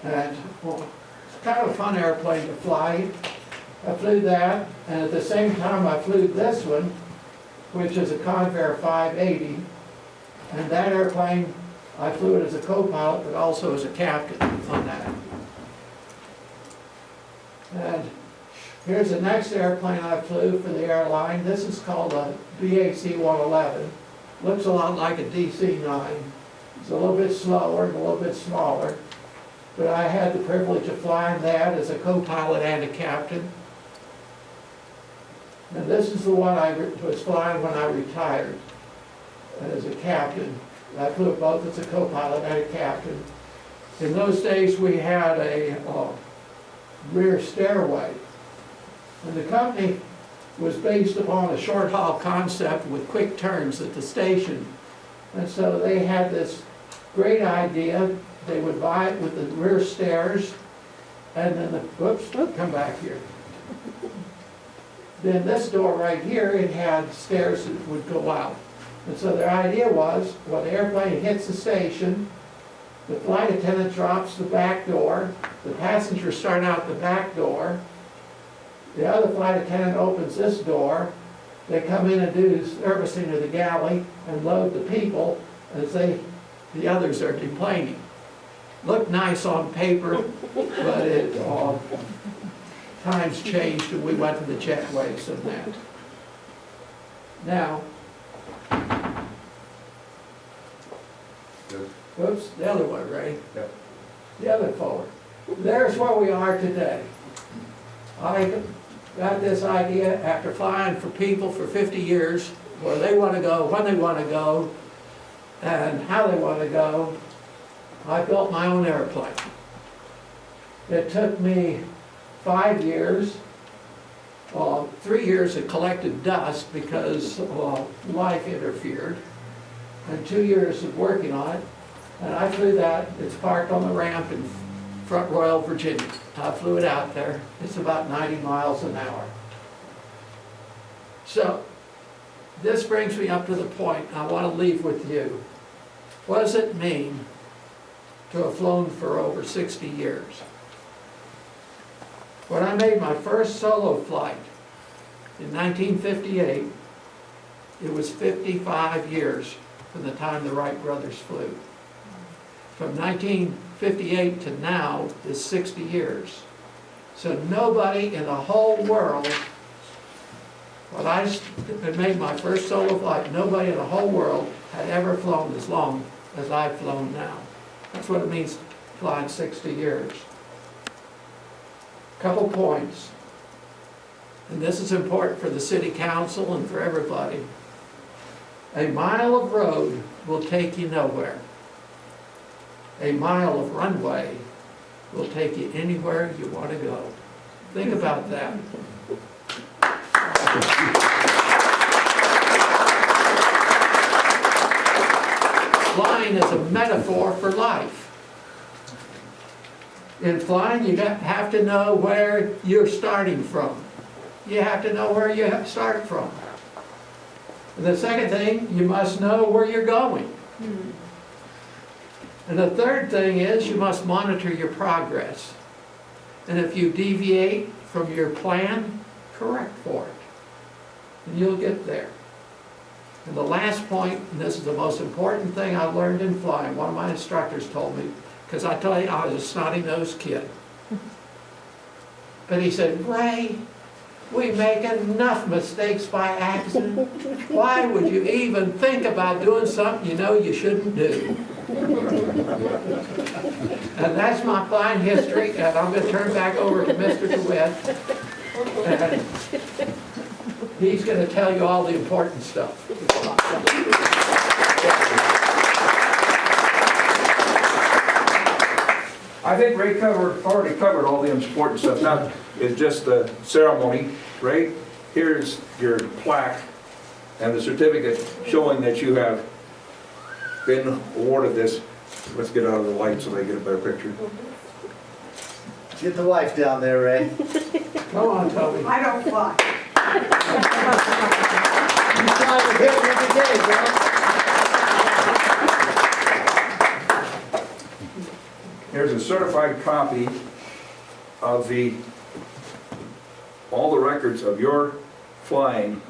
And it's kind of a fun airplane to fly. I flew that, and at the same time I flew this one, which is a Convair 580. And that airplane, I flew it as a co-pilot, but also as a captain on that. And here's the next airplane I flew for the airline. This is called a BAC-111. Looks a lot like a DC-9. It's a little bit slower and a little bit smaller, but I had the privilege of flying that as a co-pilot and a captain. And this is the one I was flying when I retired as a captain. I flew it both as a co-pilot and a captain. In those days, we had a rear stairway. And the company was based upon a short haul concept with quick turns at the station. And so they had this great idea. They would buy it with the rear stairs, and then whoops, come back here. Then this door right here, it had stairs that would go out. And so their idea was, when the airplane hits the station, the flight attendant drops the back door, the passengers start out the back door, the other flight attendant opens this door, they come in and do servicing of the galley and load the people as the others are deplaning. Looked nice on paper, but times changed and we went to the jetways and that. Now, oops, the other one, right? Yep. The other forward. There's where we are today. I got this idea after flying for people for 50 years, where they want to go, when they want to go, and how they want to go. I built my own airplane. It took me 5 years. 3 years it collected dust because life interfered, and 2 years of working on it. And I flew that. It's parked on the ramp in Front Royal, Virginia. I flew it out there. It's about 90 miles an hour. So, this brings me up to the point I want to leave with you. What does it mean to have flown for over 60 years? When I made my first solo flight in 1958, it was 55 years from the time the Wright brothers flew. From 1958 to now is 60 years. So nobody in the whole world, when I had made my first solo flight, nobody in the whole world had ever flown as long as I've flown now. That's what it means flying 60 years. Couple points, and this is important for the city council and for everybody. A mile of road will take you nowhere. A mile of runway will take you anywhere you want to go. Think about that. Flying is a metaphor for life. In flying, you have to know where you're starting from. You have to know where you start from. And the second thing, you must know where you're going. And the third thing is you must monitor your progress. And if you deviate from your plan, correct for it. And you'll get there. And the last point, and this is the most important thing I learned in flying, one of my instructors told me, because I tell you, I was a snotty-nosed kid. But he said, Ray, we make enough mistakes by accident. Why would you even think about doing something you know you shouldn't do? And that's my flying history, and I'm going to turn back over to Mr. DeWitt. And he's going to tell you all the important stuff. I think Ray already covered all the important stuff. Now, it's just the ceremony. Ray, here's your plaque and the certificate showing that you have been awarded this. Let's get out of the light so they get a better picture. Get the wife down there, Ray. Come on, Toby. I don't fly. You fly with him every day, bro. Here's a certified copy of all the records of your flying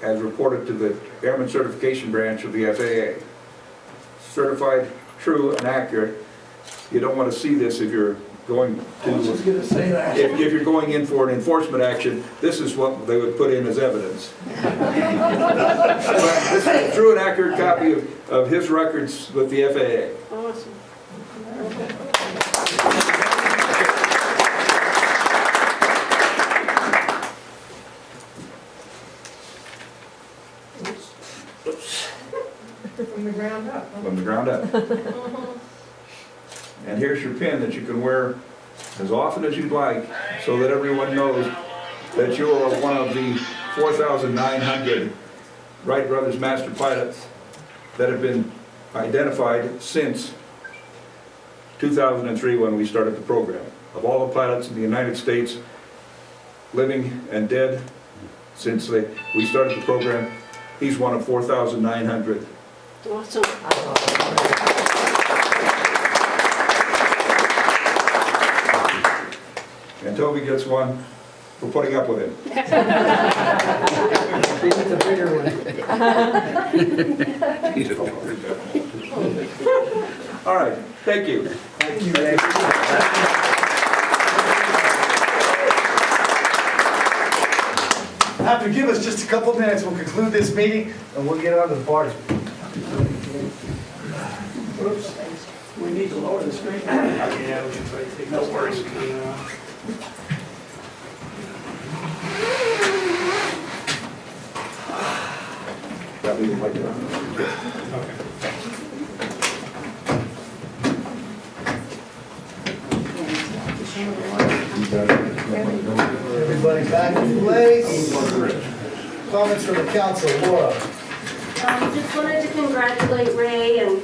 as reported to the Airman Certification Branch of the FAA. Certified, true, and accurate. You don't want to see this if you're going I was just to, gonna say that. if you're going in for an enforcement action, this is what they would put in as evidence. But this is a true and accurate copy of his records with the FAA. Awesome. From the ground up. From the ground up. And here's your pin that you can wear as often as you'd like, so that everyone knows that you are one of the 4,900 Wright Brothers master pilots that have been identified since 2003 when we started the program. Of all the pilots in the United States, living and dead, since we started the program, he's one of 4,900. Awesome. And Toby gets one for putting up with him. He's a bigger one. All right, thank you. Thank you, Ray. Have to give us just a couple minutes, we'll conclude this meeting, and we'll get on to the party. Oops, we need to lower the screen. Yeah, we can try to take No this worries. down. That leave it like that. Okay. Everybody back in place. Comments from the council, Laura. Just wanted to congratulate Ray, and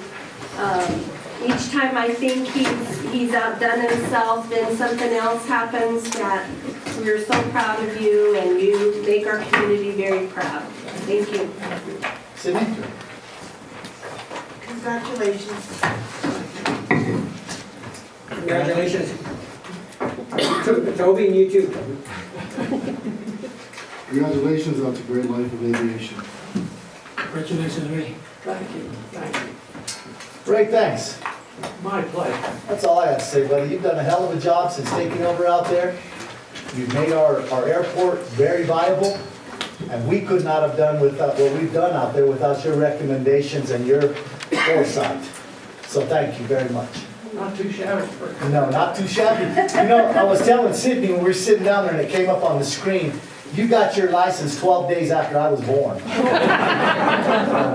each time I think he's outdone himself, then something else happens that we're so proud of you, and you make our community very proud. Thank you. Sydney? Congratulations. Congratulations. Toby, and you too. Congratulations on to great life of aviation. Congratulations, Ray. Thank you, thank you. Ray, thanks. My pleasure. That's all I have to say, buddy. You've done a hell of a job since taking over out there. You've made our airport very viable, and we could not have done without what we've done out there without your recommendations and your foresight. So thank you very much. Not too shabby. No, not too shabby. You know, I was telling Sydney when we were sitting down there and it came up on the screen, you got your license 12 days after I was born.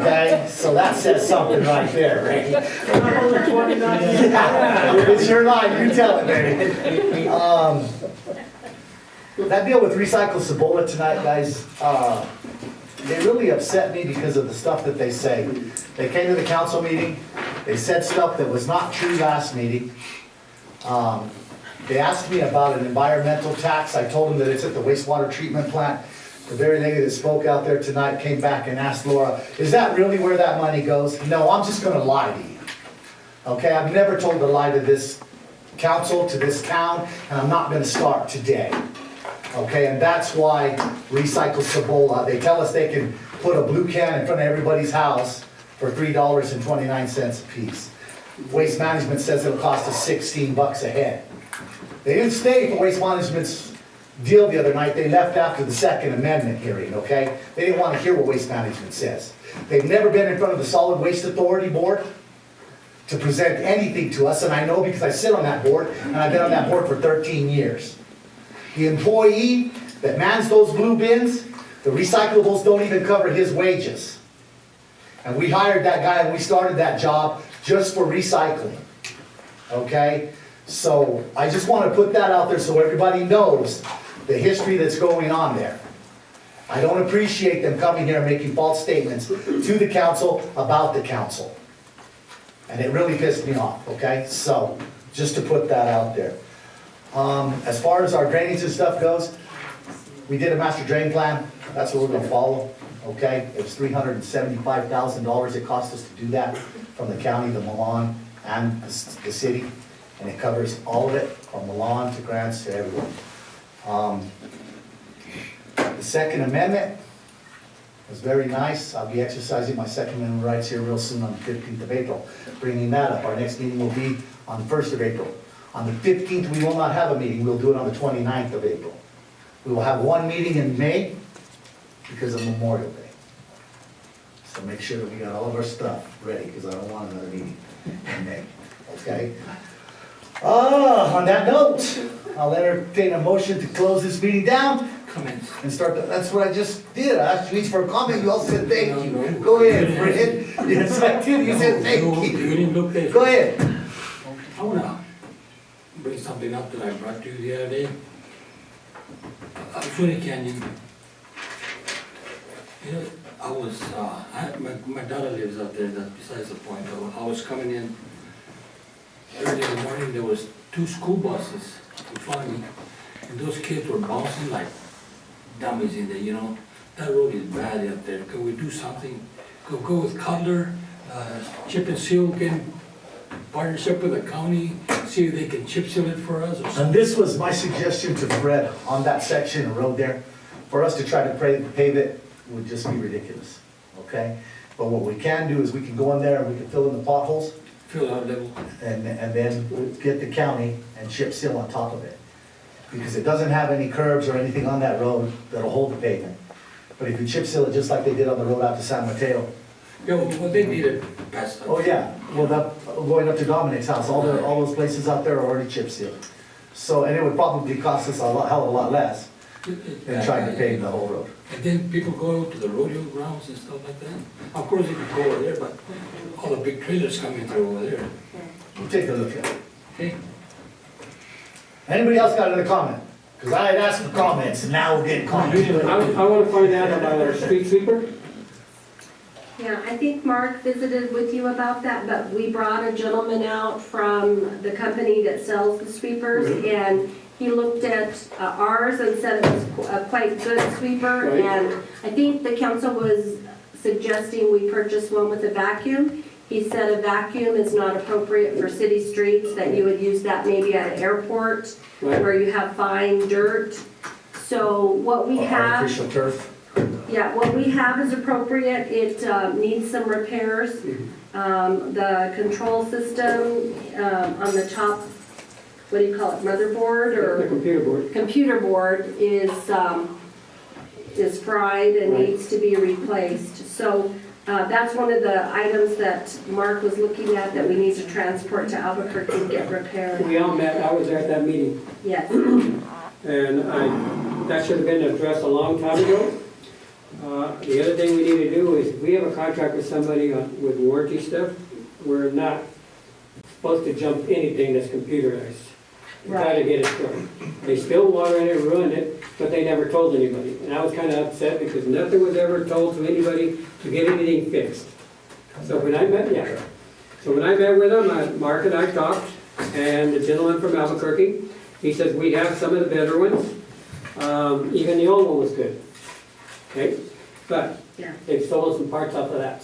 Okay? So that says something right there, Ray. I'm only 29 years old. Yeah, it's your line, you tell it, baby. That deal with Recycle Cibola tonight, guys, they really upset me because of the stuff that they say. They came to the council meeting, they said stuff that was not true last meeting. They asked me about an environmental tax. I told them that it's at the wastewater treatment plant. The very lady that spoke out there tonight came back and asked Laura, is that really where that money goes? No, I'm just gonna lie to you. Okay, I've never told a lie to this council, to this town, and I'm not gonna start today. Okay, and that's why Recycle Cibola, they tell us they can put a blue can in front of everybody's house for $3.29 a piece. Waste Management says it'll cost us 16 bucks a head. They didn't stay for Waste Management's deal the other night, they left after the Second Amendment hearing, okay? They didn't want to hear what Waste Management says. They've never been in front of the Solid Waste Authority Board to present anything to us, and I know because I sit on that board, and I've been on that board for 13 years. The employee that mans those blue bins, the recyclables don't even cover his wages. And we hired that guy and we started that job just for recycling, okay? So I just want to put that out there so everybody knows the history that's going on there. I don't appreciate them coming here and making false statements to the council about the council. And it really pissed me off, okay? So, just to put that out there. As far as our drainage and stuff goes, we did a master drain plan. That's what we're gonna follow, okay? It was $375,000 it cost us to do that from the county, the Milan, and the city. And it covers all of it, from Milan to grants to everyone. The Second Amendment was very nice. I'll be exercising my Second Amendment rights here real soon on the 15th of April, bringing that up. Our next meeting will be on the 1st of April. On the 15th, we will not have a meeting, we'll do it on the 29th of April. We will have one meeting in May because of Memorial Day. So make sure that we got all of our stuff ready, because I don't want another meeting in May, okay? On that note, I'll entertain a motion to close this meeting down. Comments. And start, that's what I just did, I asked you each for a comment, you all said thank you. Go ahead, Fred. Yes, I did, you said thank you. You didn't look there. Go ahead. I wanna bring something up that I brought to you the other day. Sweeney Canyon. You know, my daughter lives out there, that's besides the point. I was coming in early in the morning, there was 2 school buses in front of me, and those kids were bouncing like dummies in there, you know. That road is bad up there. Can we do something? Go with Cutler, chip and seal, get in partnership with the county, see if they can chip seal it for us or something. And this was my suggestion to Fred on that section of road there. For us to try to pave it would just be ridiculous, okay? But what we can do is we can go in there and we can fill in the potholes. Fill out level. And then get the county and chip seal on top of it. Because it doesn't have any curbs or anything on that road that'll hold the pavement. But if you chip seal it just like they did on the road out to San Mateo. Yeah, well, they need it past. Oh, yeah, well, going up to Dominic's house, all those places out there are already chip sealed. So, and it would probably cost us hell of a lot less than trying to pave the whole road. And then people go to the rodeo grounds and stuff like that. Of course, they can go over there, but all the big trailers coming through over there. We'll take a look at it. Okay. Anybody else got another comment? Because I had asked for comments, and now we're getting comments. I want to find out about our street sweeper. Yeah, I think Mark visited with you about that, but we brought a gentleman out from the company that sells the sweepers, and he looked at ours and said it was a quite good sweeper, Right. and I think the council was suggesting we purchase one with a vacuum. He said a vacuum is not appropriate for city streets, that you would use that maybe at an airport, Right. where you have fine dirt. So what we have. Artificial turf. Yeah, what we have is appropriate. It needs some repairs. The control system on the top, what do you call it, motherboard The or? computer board. Computer board is fried and Right. needs to be replaced. So that's one of the items that Mark was looking at that we need to transport to Albuquerque and get repaired. We all met, I was there at that meeting, Yes. and that should have been addressed a long time ago. The other thing we need to do is, we have a contract with somebody with warranty stuff. We're not supposed to jump anything that's computerized. We try to get it straight. They spilled water in it, ruined it, but they never told anybody. And I was kind of upset because nothing was ever told to anybody to get anything fixed. So when I met with them, Mark and I talked, and the gentleman from Albuquerque, he says, we have some of the better ones. Even the old one was good. Okay? But Yeah. they've stolen some parts off of that,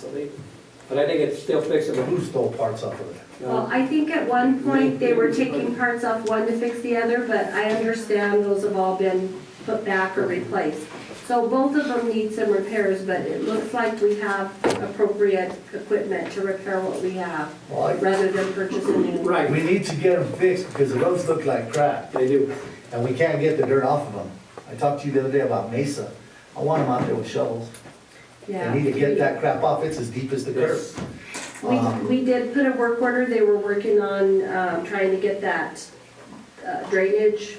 but I think it's still fixable. Who stole parts off of it? Well, I think at one point they were taking parts off one to fix the other, but I understand those have all been put back or replaced. So both of them need some repairs, but it looks like we have appropriate equipment to repair what we have, Well, rather than purchase a new one. Right. we need to get them fixed because the roads look like crap. They do. And we can't get the dirt off of them. I talked to you the other day about Mesa. I want them out there with shovels. Yeah. They need to get that crap off, it's as deep as the curb. We did put a work order, they were working on, trying to get that drainage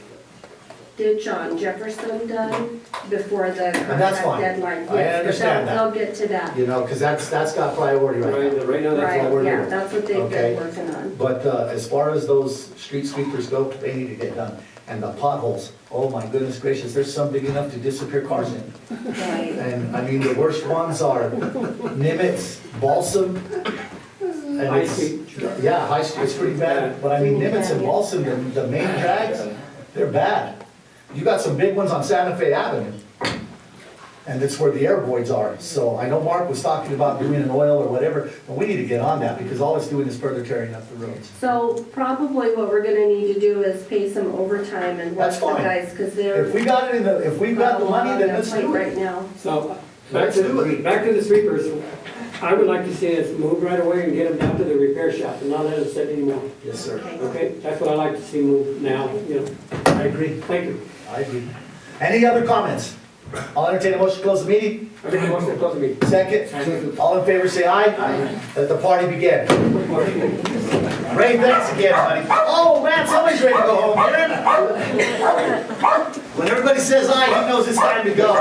ditch on Jefferson done before the And that's contract fine. deadline. I Yes, understand but that. they'll get to that. You know, because that's got priority right now. Right now, that's what we're Right, yeah, doing. that's what they've Okay. been working on. But as far as those street sweepers go, they need to get done. And the potholes, oh my goodness gracious, there's some big enough to disappear cars in. Right. And I mean, the worst ones are Nimitz, Balsam. And High it's- Street. Yeah, High Street, it's pretty bad. But I mean, Nimitz and Balsam, the main drags, they're bad. You got some big ones on Santa Fe Avenue. And that's where the air voids are. So I know Mark was talking about doing an oil or whatever, but we need to get on that because all it's doing is further tearing up the roads. So probably what we're gonna need to do is pay some overtime and work That's the fine. guys, because they're. If we got it if we've got the money, then let's do Right it. now. So, back Let's do to it. the sweepers. I would like to see us move right away and get them down to the repair shop and not let them sit anymore. Yes, sir. Okay, that's what I like to see move now, you know. I agree. Thank you. I agree. Any other comments? I'll entertain a motion to close the meeting. I make a motion to close the meeting. Second. All in favor, say aye. Aye. Let the party begin. Ray, thanks again, buddy. Oh, man, somebody's ready to go home. When everybody says aye, he knows it's time to go.